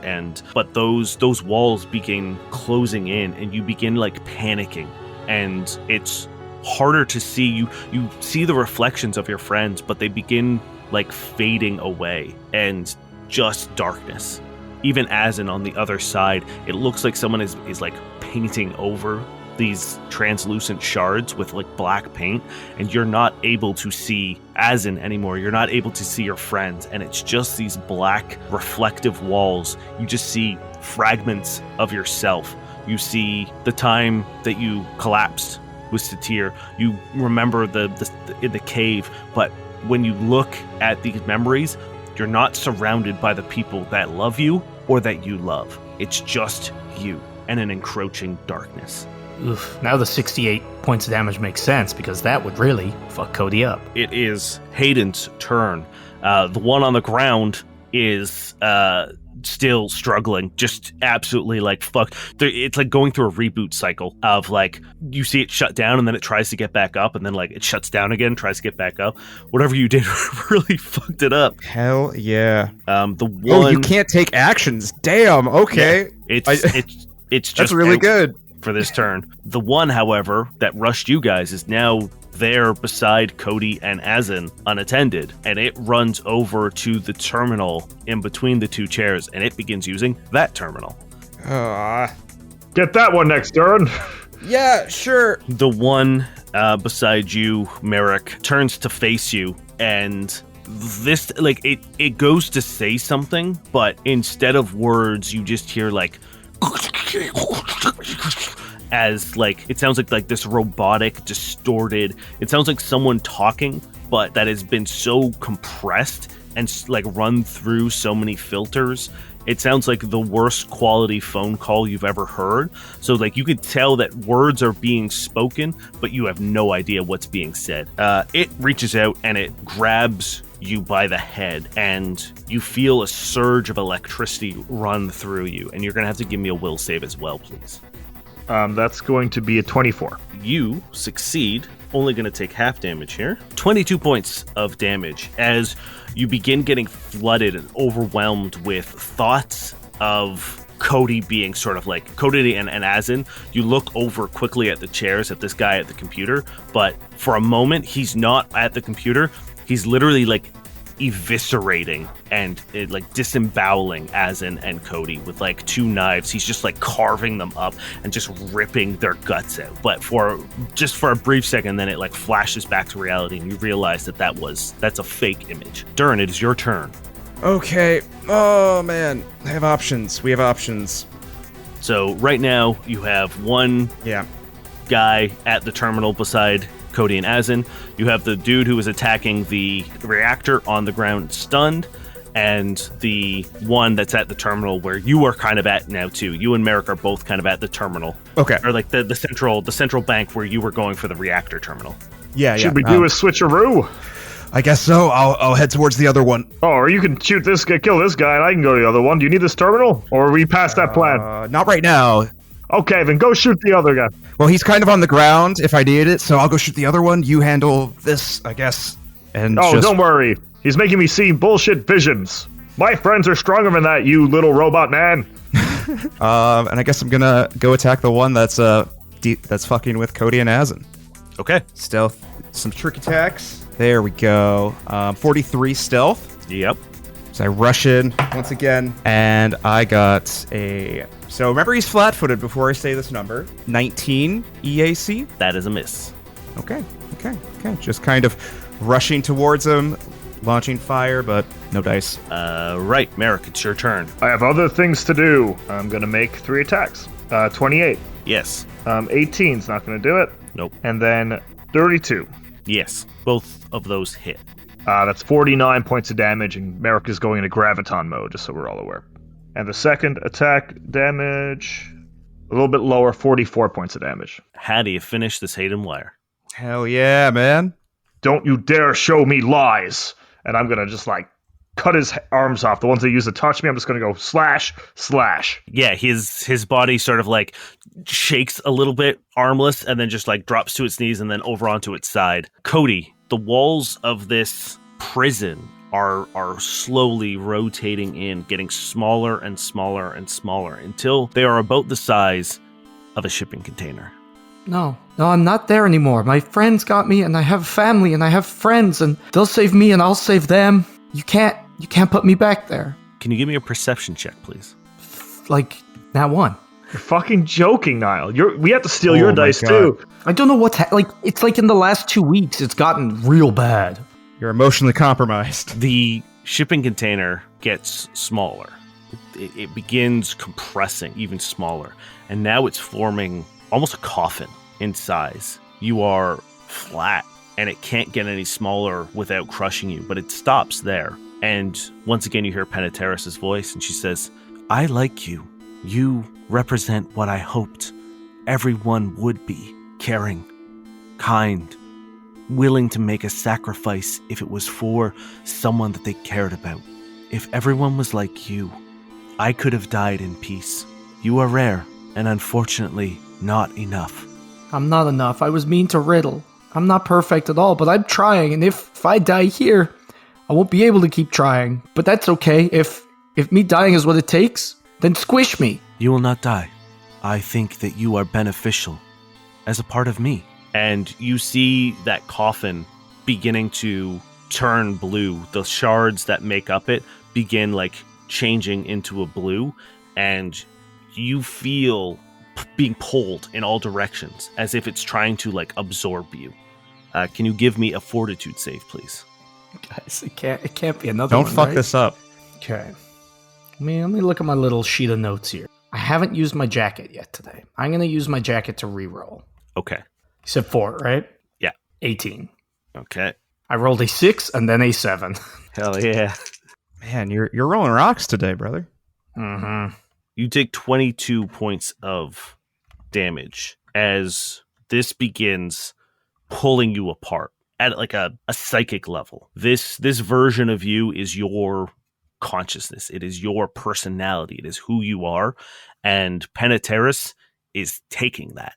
but those walls begin closing in, and you begin like panicking, and it's harder to see. You see the reflections of your friends, but they begin like fading away, and just darkness. Even as on the other side, it looks like someone is like painting over these translucent shards with like black paint, and you're not able to see Azin anymore. You're not able to see your friends, and it's just these black reflective walls. You just see fragments of yourself. You see the time that you collapsed with Satir. You remember the in the cave, but when you look at these memories, you're not surrounded by the people that love you or that you love. It's just you and an encroaching darkness. Oof. Now the 68 points of damage makes sense, because that would really fuck Cody up. It is Hayden's turn. The one on the ground is still struggling, just absolutely like fuck. It's like going through a reboot cycle of like, you see it shut down and then it tries to get back up, and then like it shuts down again, tries to get back up. Whatever you did really fucked it up. Hell yeah. The one, Oh, you can't take actions. Damn. Okay. Yeah, it's just that's really out good for this turn. The one, however, that rushed you guys is now there beside Cody and Azin, unattended, and it runs over to the terminal in between the two chairs, and it begins using that terminal. Get that one next, Durrin. Yeah, sure. The one beside you, Merrick, turns to face you, and this, like, it goes to say something, but instead of words, you just hear like as like it sounds like this robotic, distorted, it sounds like someone talking, but that has been so compressed and like run through so many filters. It sounds like the worst quality phone call you've ever heard. So like you could tell that words are being spoken, but you have no idea what's being said. It reaches out and it grabs you by the head, and you feel a surge of electricity run through you, and you're gonna have to give me a will save as well, please. That's going to be a 24. You succeed, only gonna take half damage here. 22 points of damage as you begin getting flooded and overwhelmed with thoughts of Cody being sort of like Cody and Azin. You look over quickly at the chairs, at this guy at the computer, but for a moment he's not at the computer. He's literally like eviscerating and like disemboweling Azin and Cody with like two knives. He's just like carving them up and just ripping their guts out. But for a brief second, then it like flashes back to reality, and you realize that's a fake image. Durrin, it is your turn. Okay. Oh man, I have options. We have options. So right now you have one guy at the terminal beside Cody and Azin. You have the dude who is attacking the reactor on the ground stunned, and the one that's at the terminal where you are kind of at now too. You and Merrick are both kind of at the terminal. Okay. Or like the central bank where you were going for the reactor terminal. Yeah. Should we do a switcheroo? I guess so. I'll head towards the other one. Oh, or you can shoot this guy, kill this guy, and I can go to the other one. Do you need this terminal? Or are we past that plan? Not right now. Okay, then go shoot the other guy. Well, he's kind of on the ground if I need it, so I'll go shoot the other one. You handle this, I guess. And don't worry. He's making me see bullshit visions. My friends are stronger than that, you little robot man. And I guess I'm gonna go attack the one that's fucking with Cody and Azin. Okay. Stealth some trick attacks. There we go. 43 stealth. Yep. So I rush in once again, and I got so remember he's flat-footed before I say this number. 19 EAC. That is a miss. Okay. Just kind of rushing towards him, launching fire, but no dice. Right, Merrick, it's your turn. I have other things to do. I'm going to make 3 attacks. 28. Yes. 18's not going to do it. Nope. And then 32. Yes. Both of those hit. That's 49 points of damage, and Merrick is going into graviton mode, just so we're all aware. And the second attack damage, a little bit lower, 44 points of damage. How do you finish this Hayden Wire? Hell yeah, man. Don't you dare show me lies! And I'm going to just, cut his arms off. The ones that use to touch me, I'm just going to go slash. Yeah, his body sort of shakes a little bit, armless, and then just drops to its knees and then over onto its side. Cody, the walls of this prison are slowly rotating in, getting smaller and smaller and smaller until they are about the size of a shipping container. No, I'm not there anymore. My friends got me, and I have family, and I have friends, and they'll save me, and I'll save them. You can't put me back there. Can you give me a perception check, please? That one. You're fucking joking, Niall. We have to steal your dice, too. I don't know what's it's in the last 2 weeks, it's gotten real bad. You're emotionally compromised. The shipping container gets smaller. It begins compressing even smaller. And now it's forming almost a coffin in size. You are flat, and it can't get any smaller without crushing you, but it stops there. And once again, you hear Penteris's voice, and she says, I like you. You represent what I hoped everyone would be. Caring, kind, willing to make a sacrifice if it was for someone that they cared about. If everyone was like you, I could have died in peace. You are rare, and unfortunately, not enough. I'm not enough. I was mean to Riddle. I'm not perfect at all, but I'm trying, and if I die here, I won't be able to keep trying. But that's okay. If me dying is what it takes, then squish me. You will not die. I think that you are beneficial as a part of me. And you see that coffin beginning to turn blue. The shards that make up it begin changing into a blue, and you feel being pulled in all directions as if it's trying to absorb you. Can you give me a fortitude save, please? Guys, it can't be another Don't one, fuck right? this up. Okay. Let me look at my little sheet of notes here. I haven't used my jacket yet today. I'm going to use my jacket to reroll. Okay. You said 4, right? Yeah. 18. Okay. I rolled a 6 and then a 7. Hell yeah. Man, you're rolling rocks today, brother. Mm-hmm. You take 22 points of damage as this begins pulling you apart at a psychic level. This version of you is your consciousness. It is your personality. It is who you are. And Penteris is taking that.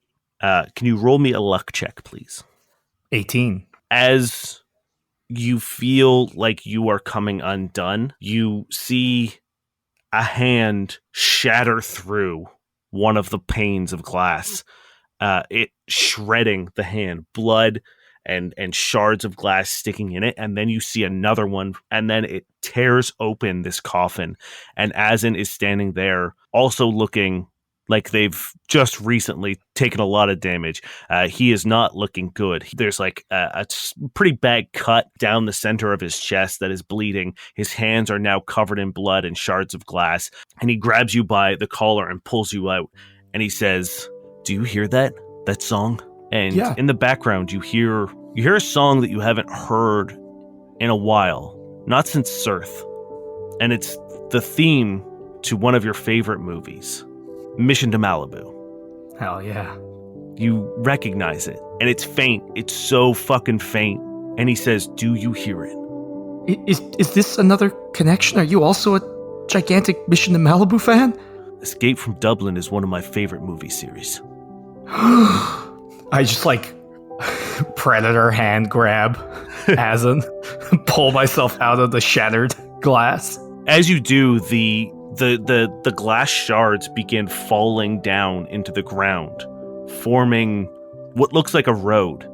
Can you roll me a luck check, please? 18. As you feel like you are coming undone, you see a hand shatter through one of the panes of glass, it shredding the hand, blood and shards of glass sticking in it, and then you see another one, and then it tears open this coffin, and Azin is standing there, also looking like they've just recently taken a lot of damage. He is not looking good. There's a pretty bad cut down the center of his chest that is bleeding. His hands are now covered in blood and shards of glass, and he grabs you by the collar and pulls you out, and he says, do you hear that song? And in the background, you hear a song that you haven't heard in a while, not since Surth. And it's the theme to one of your favorite movies, Mission to Malibu. Hell yeah. You recognize it, and it's faint. It's so fucking faint. And he says, do you hear it? Is this another connection? Are you also a gigantic Mission to Malibu fan? Escape from Dublin is one of my favorite movie series. I just predator hand grab Azin, pull myself out of the shattered glass. As you do, the glass shards begin falling down into the ground, forming what looks like a road.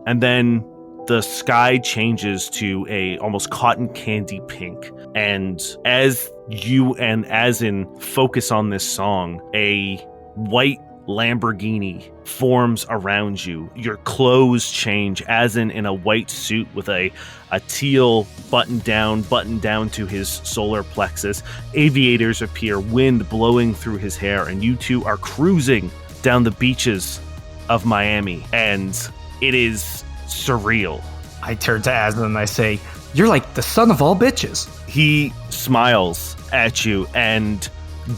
And then the sky changes to a almost cotton candy pink. And as you and Azin focus on this song, a white Lamborghini forms around you. Your clothes change, as in a white suit with a teal button down to his solar plexus. Aviators appear, wind blowing through his hair, and you two are cruising down the beaches of Miami, and it is surreal. I turn to Aslan and I say, "You're like the son of all bitches." He smiles at you and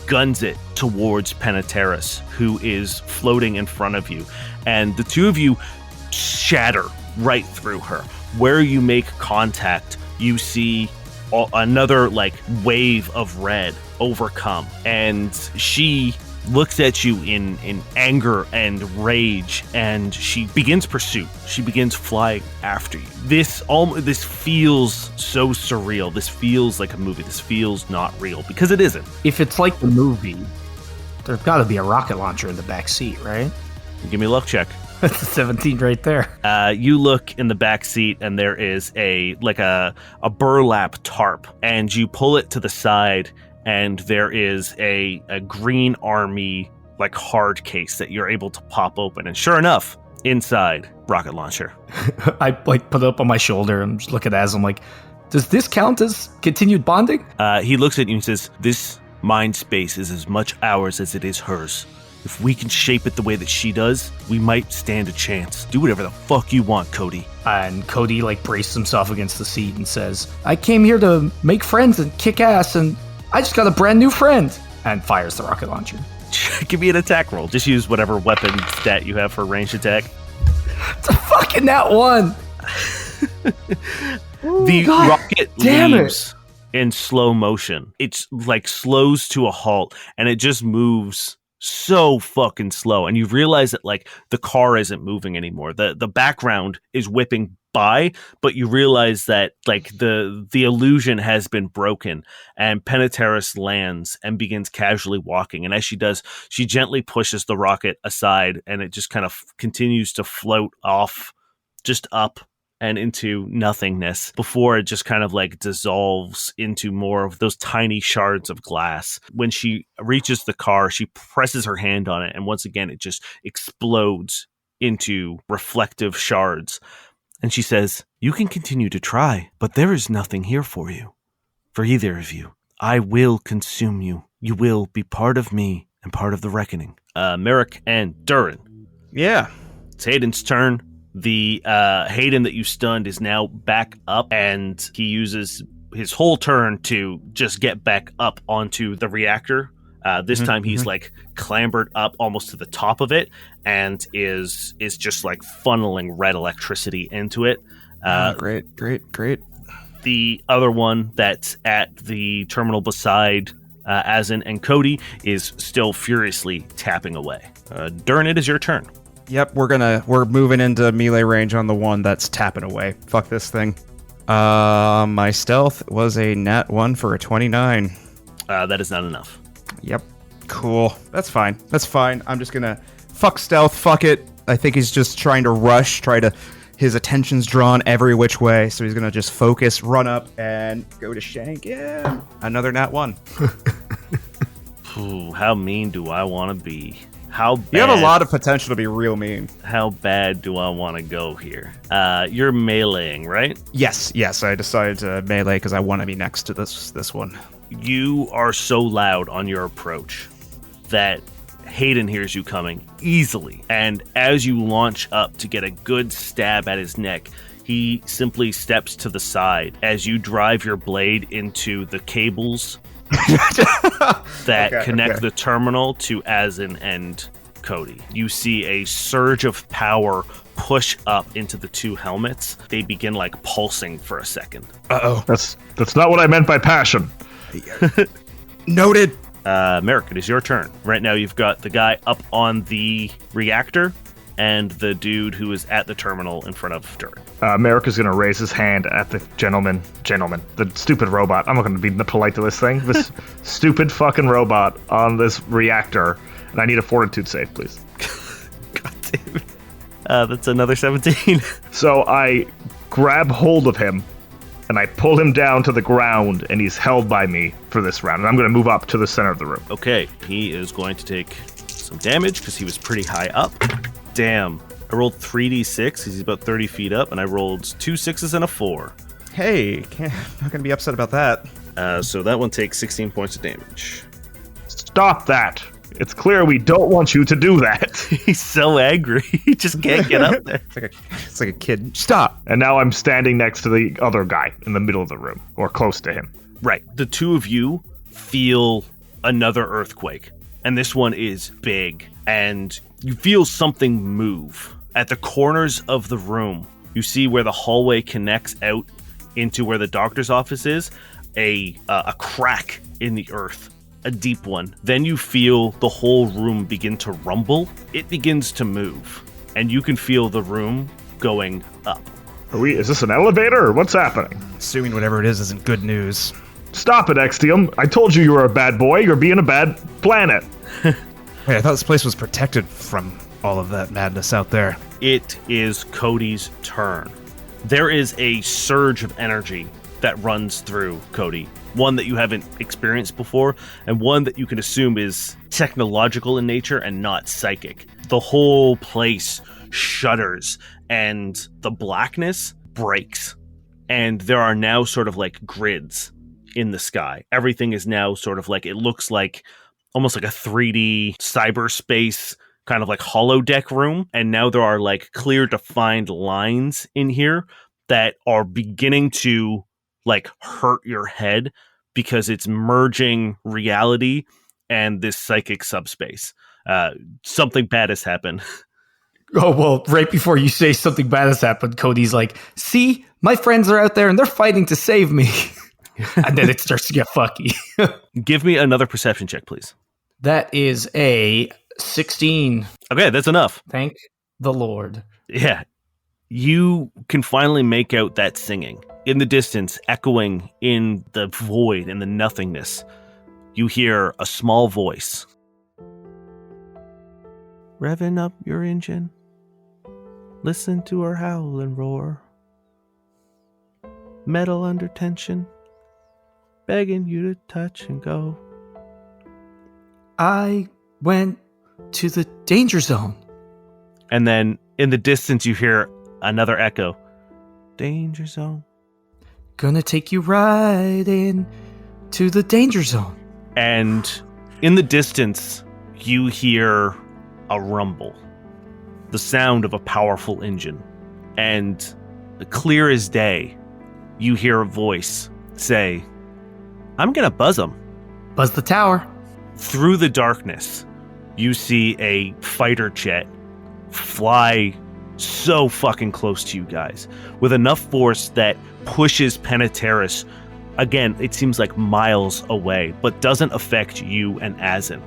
guns it towards Peniteris, who is floating in front of you. And the two of you shatter right through her. Where you make contact, you see another like wave of red overcome. And she looks at you in anger and rage, and she begins pursuit. She begins flying after you. This feels so surreal. This feels like a movie. This feels not real, because it isn't. If it's like the movie, there's got to be a rocket launcher in the back seat, right? Give me a luck check. That's a 17 right there. You look in the back seat, and there is a burlap tarp, and you pull it to the side, and there is a green army like hard case that you're able to pop open, and sure enough, inside, rocket launcher. I like put it up on my shoulder and just look at it as I'm like, does this count as continued bonding? He looks at you and says, "This mind space is as much ours as it is hers. If we can shape it the way that she does, we might stand a chance. Do whatever the fuck you want, Cody." And Cody like braces himself against the seat and says, "I came here to make friends and kick ass, and I just got a brand new friend," and fires the rocket launcher. Give me an attack roll. Just use whatever weapon stat you have for ranged attack. It's a fucking nat one. The rocket leaves in slow motion. It's like slows to a halt, and it just moves so fucking slow. And you realize that like the car isn't moving anymore. The background is whipping by, but you realize that like the illusion has been broken, and Peniteris lands and begins casually walking. And as she does, she gently pushes the rocket aside, and it just kind of continues to float off, just up and into nothingness, before it just kind of like dissolves into more of those tiny shards of glass. When she reaches the car, she presses her hand on it, and once again it just explodes into reflective shards. And she says, "You can continue to try, but there is nothing here for you. For either of you. I will consume you. You will be part of me and part of the reckoning." Merrick and Durrin. Yeah. It's Hayden's turn. The Hayden that you stunned is now back up, and he uses his whole turn to just get back up onto the reactor. This time he's like clambered up almost to the top of it, and is just like funneling red electricity into it. Great. The other one that's at the terminal beside Azin and Cody is still furiously tapping away. Durrin, it is your turn. Yep, we're moving into melee range on the one that's tapping away. Fuck this thing. My stealth was a nat 1 for a 29. That is not enough. Yep. Cool. That's fine. I'm just gonna fuck stealth. Fuck it. I think he's just trying to rush. His attention's drawn every which way, so he's gonna just focus, run up, and go to shank. Yeah. Another nat 1. Ooh, how mean do I want to be? How bad? You have a lot of potential to be real mean. How bad do I want to go here? You're meleeing, right? Yes. I decided to melee because I want to be next to this one. You are so loud on your approach that Hayden hears you coming easily. And as you launch up to get a good stab at his neck, he simply steps to the side as you drive your blade into the cables that connect the terminal to Azin and Cody. You see a surge of power push up into the two helmets. They begin like pulsing for a second. Uh-oh. That's not what I meant by passion. Noted. Merrick, it is your turn. Right now you've got the guy up on the reactor and the dude who is at the terminal in front of Durrin. Merrick is going to raise his hand at the gentleman, the stupid robot. I'm not going to be polite to this thing. This stupid fucking robot on this reactor. And I need a fortitude save, please. God damn it. That's another 17. So I grab hold of him, and I pull him down to the ground, and he's held by me for this round. And I'm going to move up to the center of the room. Okay, he is going to take some damage because he was pretty high up. Damn. I rolled 3d6. He's about 30 feet up, and I rolled 2 6s and a 4. Hey, not going to be upset about that. So that one takes 16 points of damage. Stop that. It's clear we don't want you to do that. He's so angry. He just can't get up there. It's like a kid. Stop. And now I'm standing next to the other guy in the middle of the room, or close to him. Right. The two of you feel another earthquake, and this one is big, and you feel something move. At the corners of the room, you see where the hallway connects out into where the doctor's office is, a crack in the earth. A deep one. Then you feel the whole room begin to rumble. It begins to move, and you can feel the room going up. Is this an elevator, or what's happening? Assuming whatever it is isn't good news. Stop it, Extium. I told you were a bad boy. You're being a bad planet. Wait, I thought this place was protected from all of that madness out there. It is Cody's turn. There is a surge of energy that runs through Cody. One that you haven't experienced before, and one that you can assume is technological in nature and not psychic. The whole place shudders, and the blackness breaks. And there are now sort of like grids in the sky. Everything is now sort of like, it looks like almost like a 3D cyberspace kind of like holodeck room. And now there are like clear defined lines in here that are beginning to like hurt your head because it's merging reality and this psychic subspace. Something bad has happened. Oh, well, right before you say something bad has happened, Cody's like, see, my friends are out there and they're fighting to save me. And then it starts to get fucky. Give me another perception check, please. That is a 16. Okay, that's enough. Thank the Lord. Yeah. You can finally make out that singing. In the distance, echoing in the void and the nothingness, you hear a small voice. Revving up your engine. Listen to her howl and roar. Metal under tension. Begging you to touch and go. I went to the danger zone. And then in the distance, you hear another echo. Danger zone. Gonna take you right in to the danger zone. And in the distance, you hear a rumble. The sound of a powerful engine. And clear as day, you hear a voice say, I'm gonna buzz them. Buzz the tower. Through the darkness, you see a fighter jet fly so fucking close to you guys with enough force that pushes Penetaris, again, it seems like miles away, but doesn't affect you and Azin.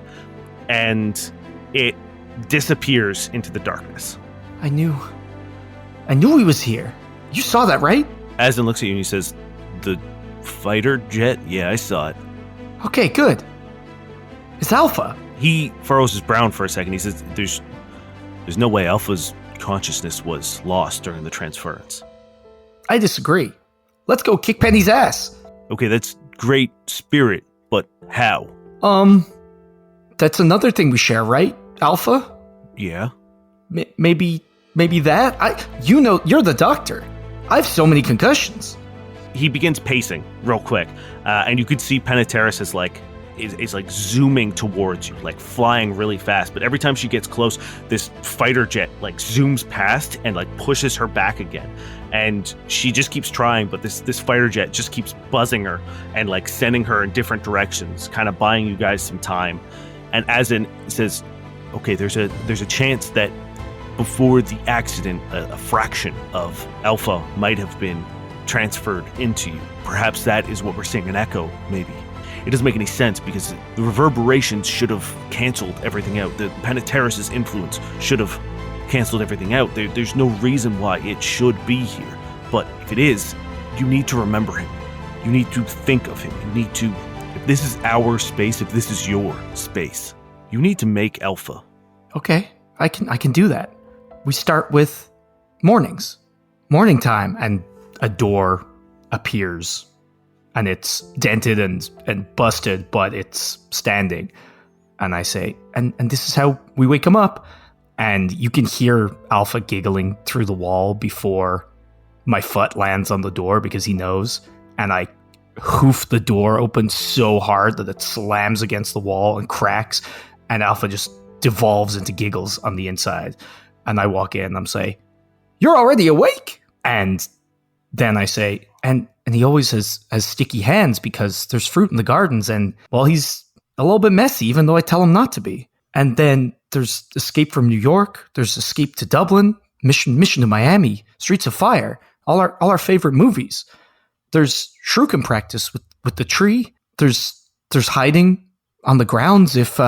And it disappears into the darkness. I knew he was here. You saw that, right? Azin looks at you and he says, the fighter jet? Yeah, I saw it. Okay, good. It's Alpha. He furrows his brow for a second. He says, there's no way Alpha's consciousness was lost during the transference. I disagree. Let's go kick Penny's ass. Okay, that's great spirit, but how? That's another thing we share, right? Alpha? Yeah. Maybe that? You're the doctor. I have so many concussions. He begins pacing real quick, and you could see Penetaris is like zooming towards you, like flying really fast. But every time she gets close, this fighter jet like zooms past and like pushes her back again. And she just keeps trying, but this fighter jet just keeps buzzing her and like sending her in different directions, kind of buying you guys some time. And Azin says, okay, there's a chance that before the accident, a fraction of Alpha might have been transferred into you. Perhaps that is what we're seeing, an echo, maybe. It doesn't make any sense because the reverberations should have canceled everything out. The Penetaris' influence should have canceled everything out. There's no reason why it should be here. But if it is, you need to remember him. You need to think of him. You need to, if this is our space, if this is your space, you need to make Alpha. Okay, I can do that. We start with mornings. Morning time, and a door appears, and it's dented and busted, but it's standing. And I say, and this is how we wake him up. And you can hear Alpha giggling through the wall before my foot lands on the door because he knows. And I hoof the door open so hard that it slams against the wall and cracks. And Alpha just devolves into giggles on the inside. And I walk in and I'm say, "You're already awake?" And then I say, and he always has sticky hands because there's fruit in the gardens. And, well, he's a little bit messy, even though I tell him not to be. And then there's Escape from New York. There's Escape to Dublin, Mission to Miami, Streets of Fire, all our favorite movies. There's shuriken practice with the tree. There's hiding on the grounds if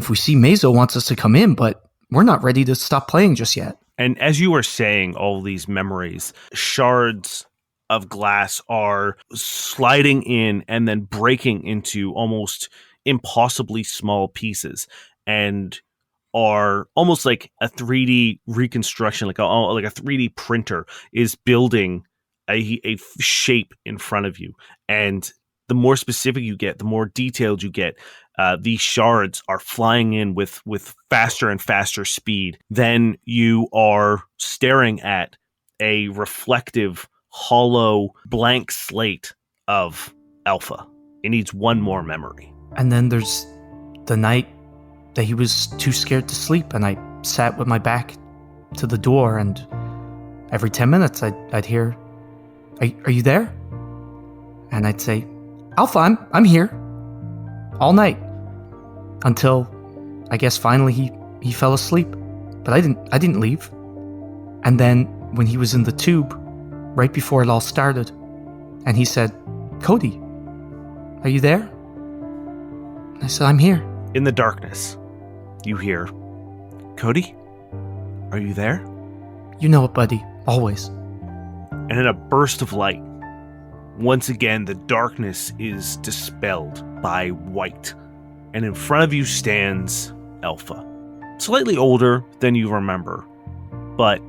we see Mazo wants us to come in, but we're not ready to stop playing just yet. And as you are saying all these memories, shards of glass are sliding in and then breaking into almost impossibly small pieces, and are almost like a 3D reconstruction, like a 3D printer is building a shape in front of you. And the more specific you get, the more detailed you get, these shards are flying in with faster and faster speed. Then you are staring at a reflective, hollow, blank slate of Alpha. It needs one more memory. And then there's the night that he was too scared to sleep, and I sat with my back to the door, and every 10 minutes I'd hear, are you there? And I'd say, "Alpha, I'm here," all night, until I guess finally he fell asleep. But I didn't leave. And then when he was in the tube, right before it all started, and he said, "Cody, are you there?" I said, "I'm here." In the darkness, you hear, "Cody, are you there?" "You know it, buddy, always." And in a burst of light, once again, the darkness is dispelled by white. And in front of you stands Alpha. Slightly older than you remember, but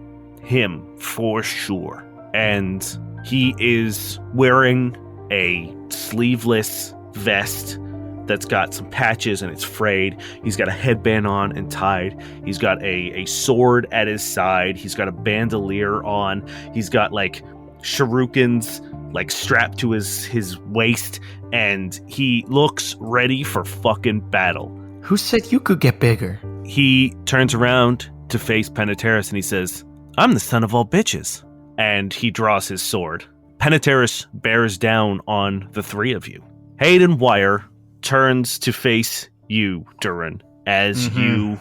him for sure. And he is wearing a sleeveless vest that's got some patches and it's frayed. He's got a headband on and tied. He's got a sword at his side. He's got a bandolier on. He's got like shurikens like strapped to his waist, and he looks ready for fucking battle. "Who said you could get bigger?" He turns around to face Penetaris and he says, "I'm the son of all bitches." And he draws his sword. Penetaris bears down on the three of you. Hayden Wire turns to face you, Durrin, as you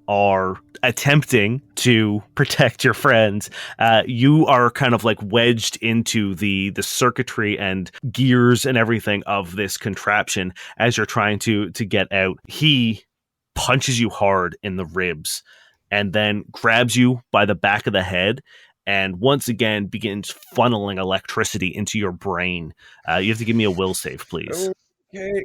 are attempting to protect your friends. You are kind of like wedged into the circuitry and gears and everything of this contraption as you're trying to get out. He punches you hard in the ribs and then grabs you by the back of the head and once again begins funneling electricity into your brain. You have to give me a will save, please. Okay.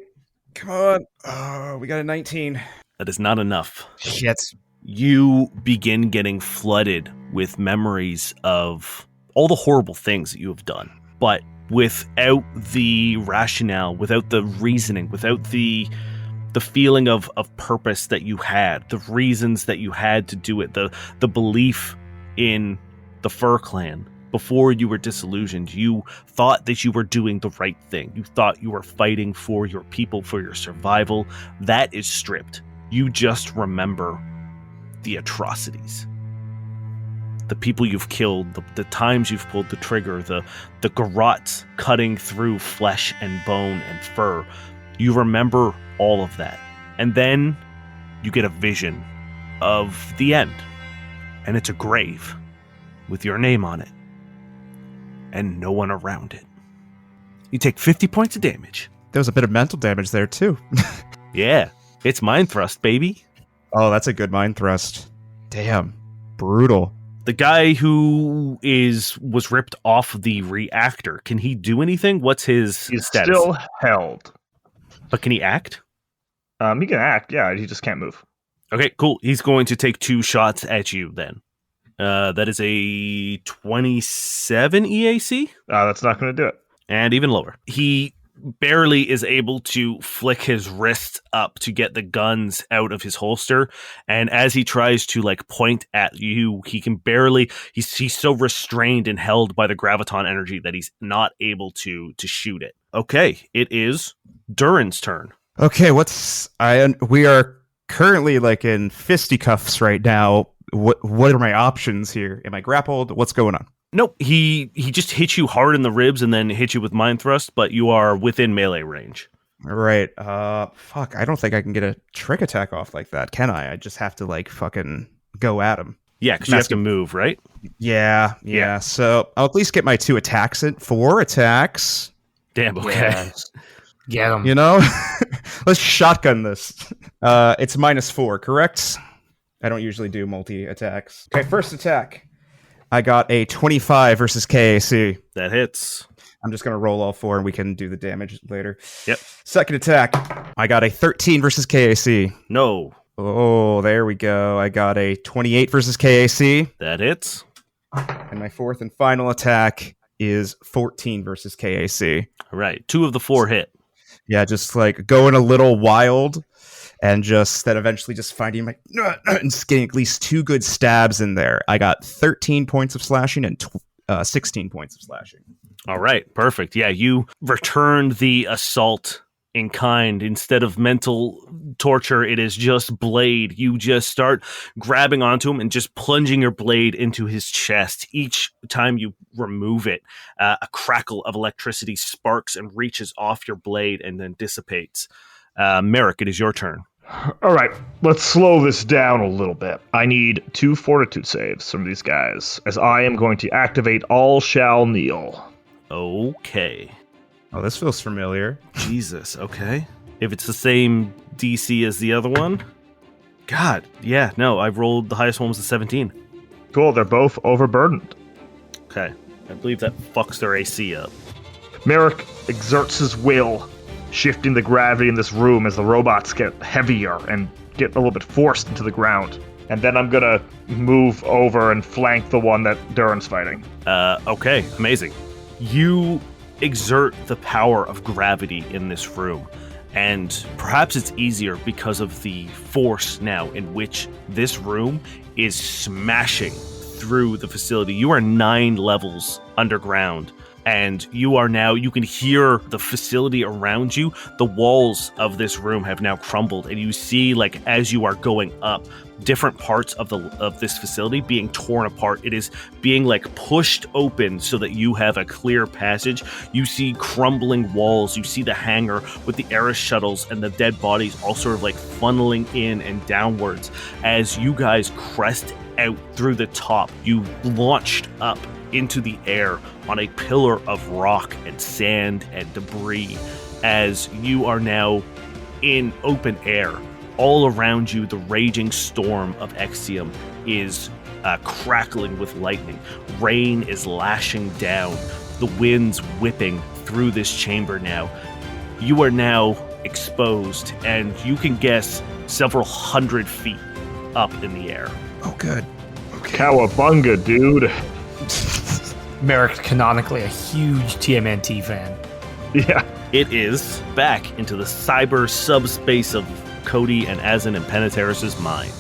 Come on. Oh, we got a 19. That is not enough. Shit. You begin getting flooded with memories of all the horrible things that you have done, but without the rationale, without the reasoning, without the feeling of purpose that you had, the reasons that you had to do it, the belief in the Fur Clan. Before you were disillusioned, you thought that you were doing the right thing. You thought you were fighting for your people, for your survival. That is stripped. You just remember the atrocities. The people you've killed, the times you've pulled the trigger, the garrots cutting through flesh and bone and fur. You remember all of that. And then you get a vision of the end. And it's a grave with your name on it. And no one around it. You take 50 points of damage. There was a bit of mental damage there, too. Yeah, it's mind thrust, baby. Oh, that's a good mind thrust. Damn. Brutal. The guy who was ripped off the reactor, can he do anything? What's his He's status? still held. But can he act? He can act, yeah, he just can't move. Okay, cool. He's going to take 2 shots at you then. That is a 27 EAC. That's not going to do it. And even lower. He barely is able to flick his wrist up to get the guns out of his holster, and as he tries to like point at you, he can barely, he's so restrained and held by the graviton energy that he's not able to shoot it. Okay, it is Durrin's turn. Okay, we are currently like in fisticuffs right now. What are my options here? Am I grappled? What's going on? Nope, he just hit you hard in the ribs and then hit you with mind thrust, but you are within melee range. All right. Fuck, I don't think I can get a trick attack off like that, can I? I just have to like fucking go at him. Yeah, because you have to move, right? Yeah. So I'll at least get my 2 attacks in. 4 attacks. Damn, okay. Yes. Get him. You know? Let's shotgun this. It's -4, correct? I don't usually do multi-attacks. Okay, first attack. I got a 25 versus KAC. That hits. I'm just going to roll all 4 and we can do the damage later. Yep. Second attack. I got a 13 versus KAC. No. Oh, there we go. I got a 28 versus KAC. That hits. And my fourth and final attack is 14 versus KAC. All right. 2 of the 4 hit. Yeah, just like going a little wild. And just then eventually just finding my and just getting at least 2 good stabs in there. I got 13 points of slashing and 16 points of slashing. All right, perfect. Yeah, you returned the assault in kind. Instead of mental torture, it is just blade. You just start grabbing onto him and just plunging your blade into his chest. Each time you remove it, a crackle of electricity sparks and reaches off your blade and then dissipates. Merrick, it is your turn. All right, let's slow this down a little bit. I need 2 fortitude saves from these guys, as I am going to activate All Shall Kneel. Okay. Oh, this feels familiar. Jesus, okay. If it's the same DC as the other one? God, yeah, no, I rolled, the highest one was a 17. Cool, they're both overburdened. Okay, I believe that fucks their AC up. Merrick exerts his will, shifting the gravity in this room as the robots get heavier and get a little bit forced into the ground. And then I'm gonna move over and flank the one that Durrin's fighting. Okay, amazing. You exert the power of gravity in this room, and perhaps it's easier because of the force now in which this room is smashing through the facility. You are 9 levels underground, and you can hear the facility around you. The walls of this room have now crumbled, and you see, like, as you are going up, different parts of this facility being torn apart. It is being like pushed open so that you have a clear passage. You see crumbling walls. You see the hangar with the Ares shuttles and the dead bodies all sort of like funneling in and downwards. As you guys crest out through the top, you launched up into the air on a pillar of rock and sand and debris as you are now in open air. All around you, the raging storm of Exium is crackling with lightning. Rain is lashing down, the winds whipping through this chamber now. You are now exposed, and you can guess several hundred feet up in the air. Oh, good. Cowabunga, dude. Merrick, canonically a huge TMNT fan. Yeah. It is back into the cyber subspace of Cody and Azin and Penetaris' mind.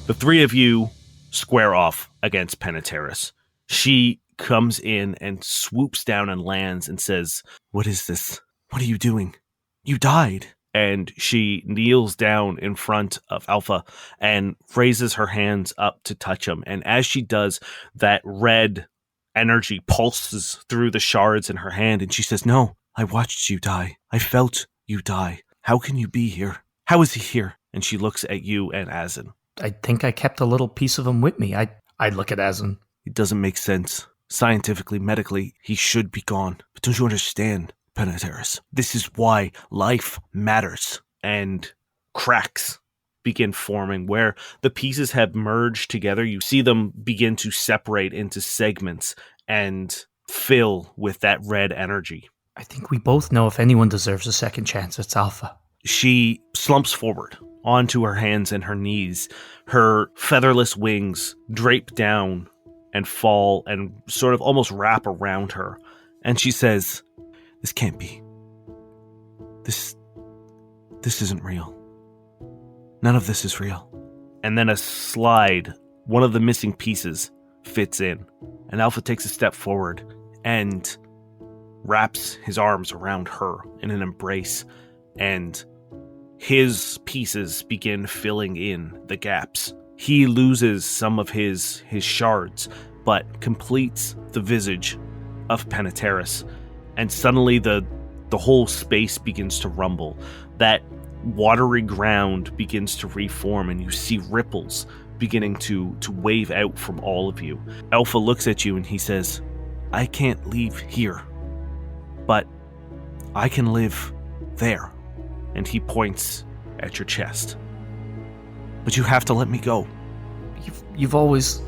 The 3 of you square off against Penetaris. She comes in and swoops down and lands and says, "What is this? What are you doing? You died." And she kneels down in front of Alpha and raises her hands up to touch him. And as she does, that red energy pulses through the shards in her hand, and she says, "No, I watched you die. I felt you die. How can you be here? How is he here?" And she looks at you and Azin. I think I kept a little piece of him with me. I look at Azin. It doesn't make sense. Scientifically, medically, he should be gone. But don't you understand, Penetaris? This is why life matters. And cracks begin forming where the pieces have merged together. You see them begin to separate into segments and fill with that red energy. I think we both know if anyone deserves a second chance, it's Alpha. She slumps forward onto her hands and her knees. Her featherless wings drape down and fall and sort of almost wrap around her. And she says, "This can't be. This isn't real. None of this is real." And then a slide, one of the missing pieces, fits in. And Alpha takes a step forward and wraps his arms around her in an embrace. And his pieces begin filling in the gaps. He loses some of his shards, but completes the visage of Penetaris. And suddenly the whole space begins to rumble. That watery ground begins to reform, and you see ripples beginning to wave out from all of you. Alpha looks at you and he says, "I can't leave here, but I can live there." And he points at your chest. "But you have to let me go." You've always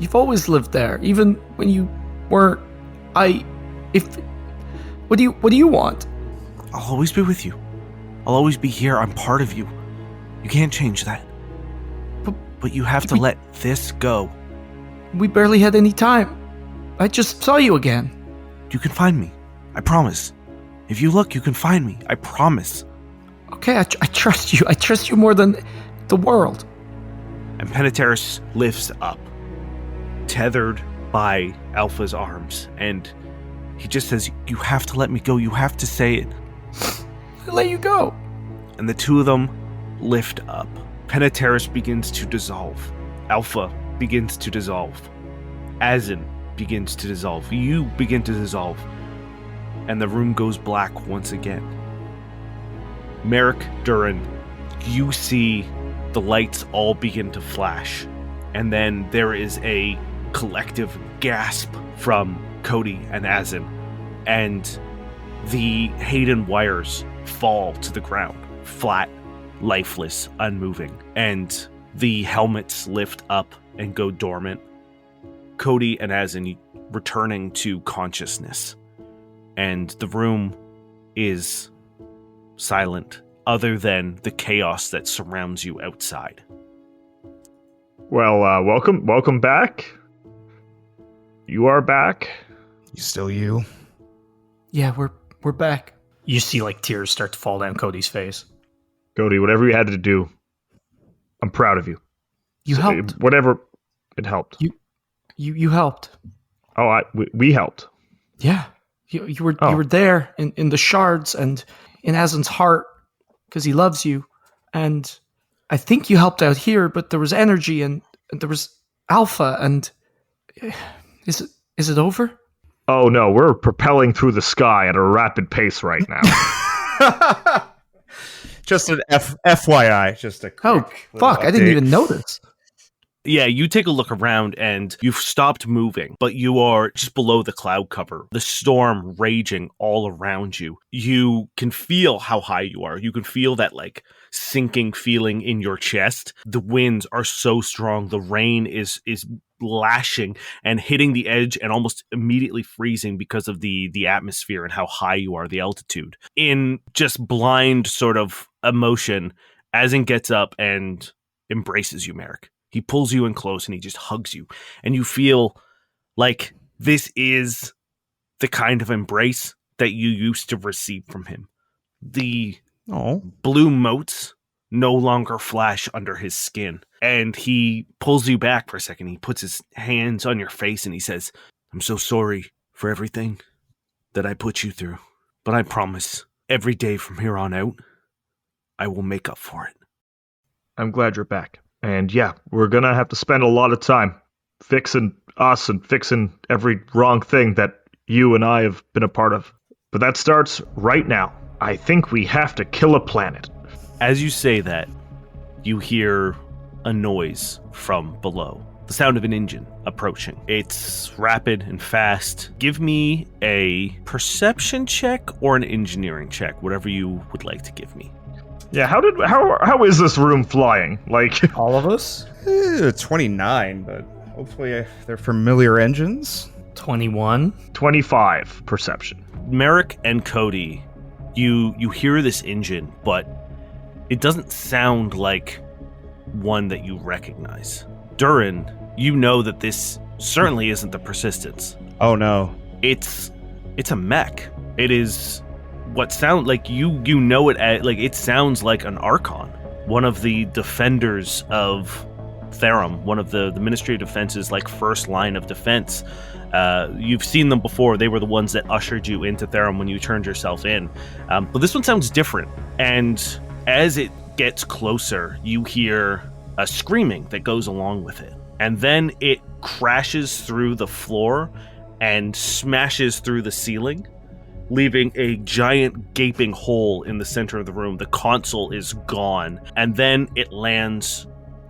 lived there, even when you weren't. What do you want? "I'll always be with you. I'll always be here. I'm part of you. You can't change that. But you have to let this go." We barely had any time. I just saw you again. "You can find me. I promise. If you look, you can find me. I promise." Okay, I trust you. I trust you more than the world. And Penetaris lifts up, tethered by Alpha's arms, and he just says, "You have to let me go. You have to say it." I let you go. And the two of them lift up. Penetaris begins to dissolve. Alpha begins to dissolve. Azin begins to dissolve. You begin to dissolve. And the room goes black once again. Merrick, Durrin, you see the lights all begin to flash. And then there is a collective gasp from Cody and Azin. And the Hayden wires fall to the ground, flat, lifeless, unmoving, and the helmets lift up and go dormant. Cody and Azin returning to consciousness, and the room is silent, other than the chaos that surrounds you outside. Well, welcome back. You are back. You still you? Yeah, we're back. You see like tears start to fall down Cody's face. Cody, whatever you had to do, I'm proud of you. You helped. Whatever, it helped. You helped. Oh, we helped. Yeah, you were there in the shards and in Azin's heart because he loves you, and I think you helped out here. But there was energy and there was Alpha, and is it over? Oh no, we're propelling through the sky at a rapid pace right now. Just an FYI, just a quick fuck! update. I didn't even notice. Yeah, you take a look around and you've stopped moving, but you are just below the cloud cover. The storm raging all around you. You can feel how high you are. You can feel that like sinking feeling in your chest. The winds are so strong. The rain is lashing and hitting the edge and almost immediately freezing because of the atmosphere and how high you are, the altitude. In just blind sort of emotion, Azin gets up and embraces you, Merrick. He pulls you in close and he just hugs you. And you feel like this is the kind of embrace that you used to receive from him. The blue motes no longer flash under his skin. And he pulls you back for a second. He puts his hands on your face and he says, "I'm so sorry for everything that I put you through. But I promise, every day from here on out, I will make up for it." I'm glad you're back. And yeah, we're going to have to spend a lot of time fixing us and fixing every wrong thing that you and I have been a part of. But that starts right now. I think we have to kill a planet. As you say that, you hear a noise from below. The sound of an engine approaching. It's rapid and fast. Give me a perception check or an engineering check, whatever you would like to give me. Yeah, how is this room flying? Like All of us? 29, but hopefully they're familiar engines. 21. 25 perception. Merrick and Cody, you hear this engine, but it doesn't sound like one that you recognize. Durrin, you know that this certainly isn't the Persistence. Oh no. It's a mech. It is what sound like you know it as, like it sounds like an Archon, one of the defenders of Therum, one of the Ministry of Defense's like first line of defense. You've seen them before. They were the ones that ushered you into Therum when you turned yourself in. But this one sounds different. And as it gets closer, you hear a screaming that goes along with it. And then it crashes through the floor and smashes through the ceiling, leaving a giant gaping hole in the center of the room. The console is gone. And then it lands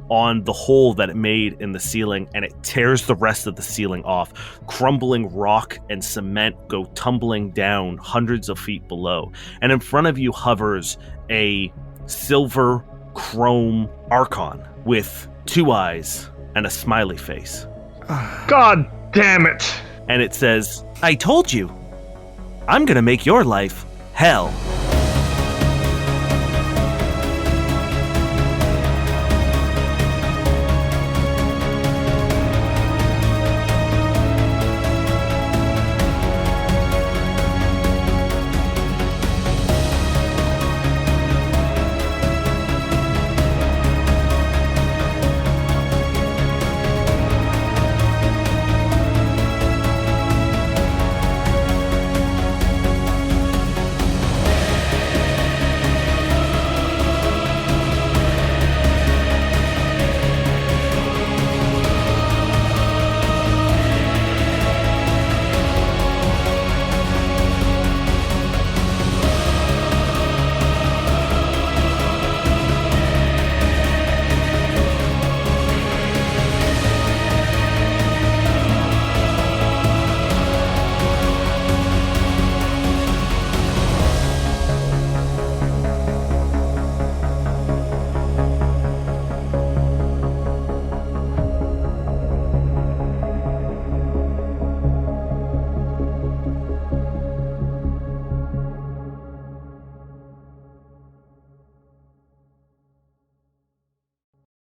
on the hole that it made in the ceiling, and it tears the rest of the ceiling off. Crumbling rock and cement go tumbling down hundreds of feet below. And in front of you hovers a silver chrome Archon with 2 eyes and a smiley face. God damn it! And it says, "I told you, I'm gonna make your life hell."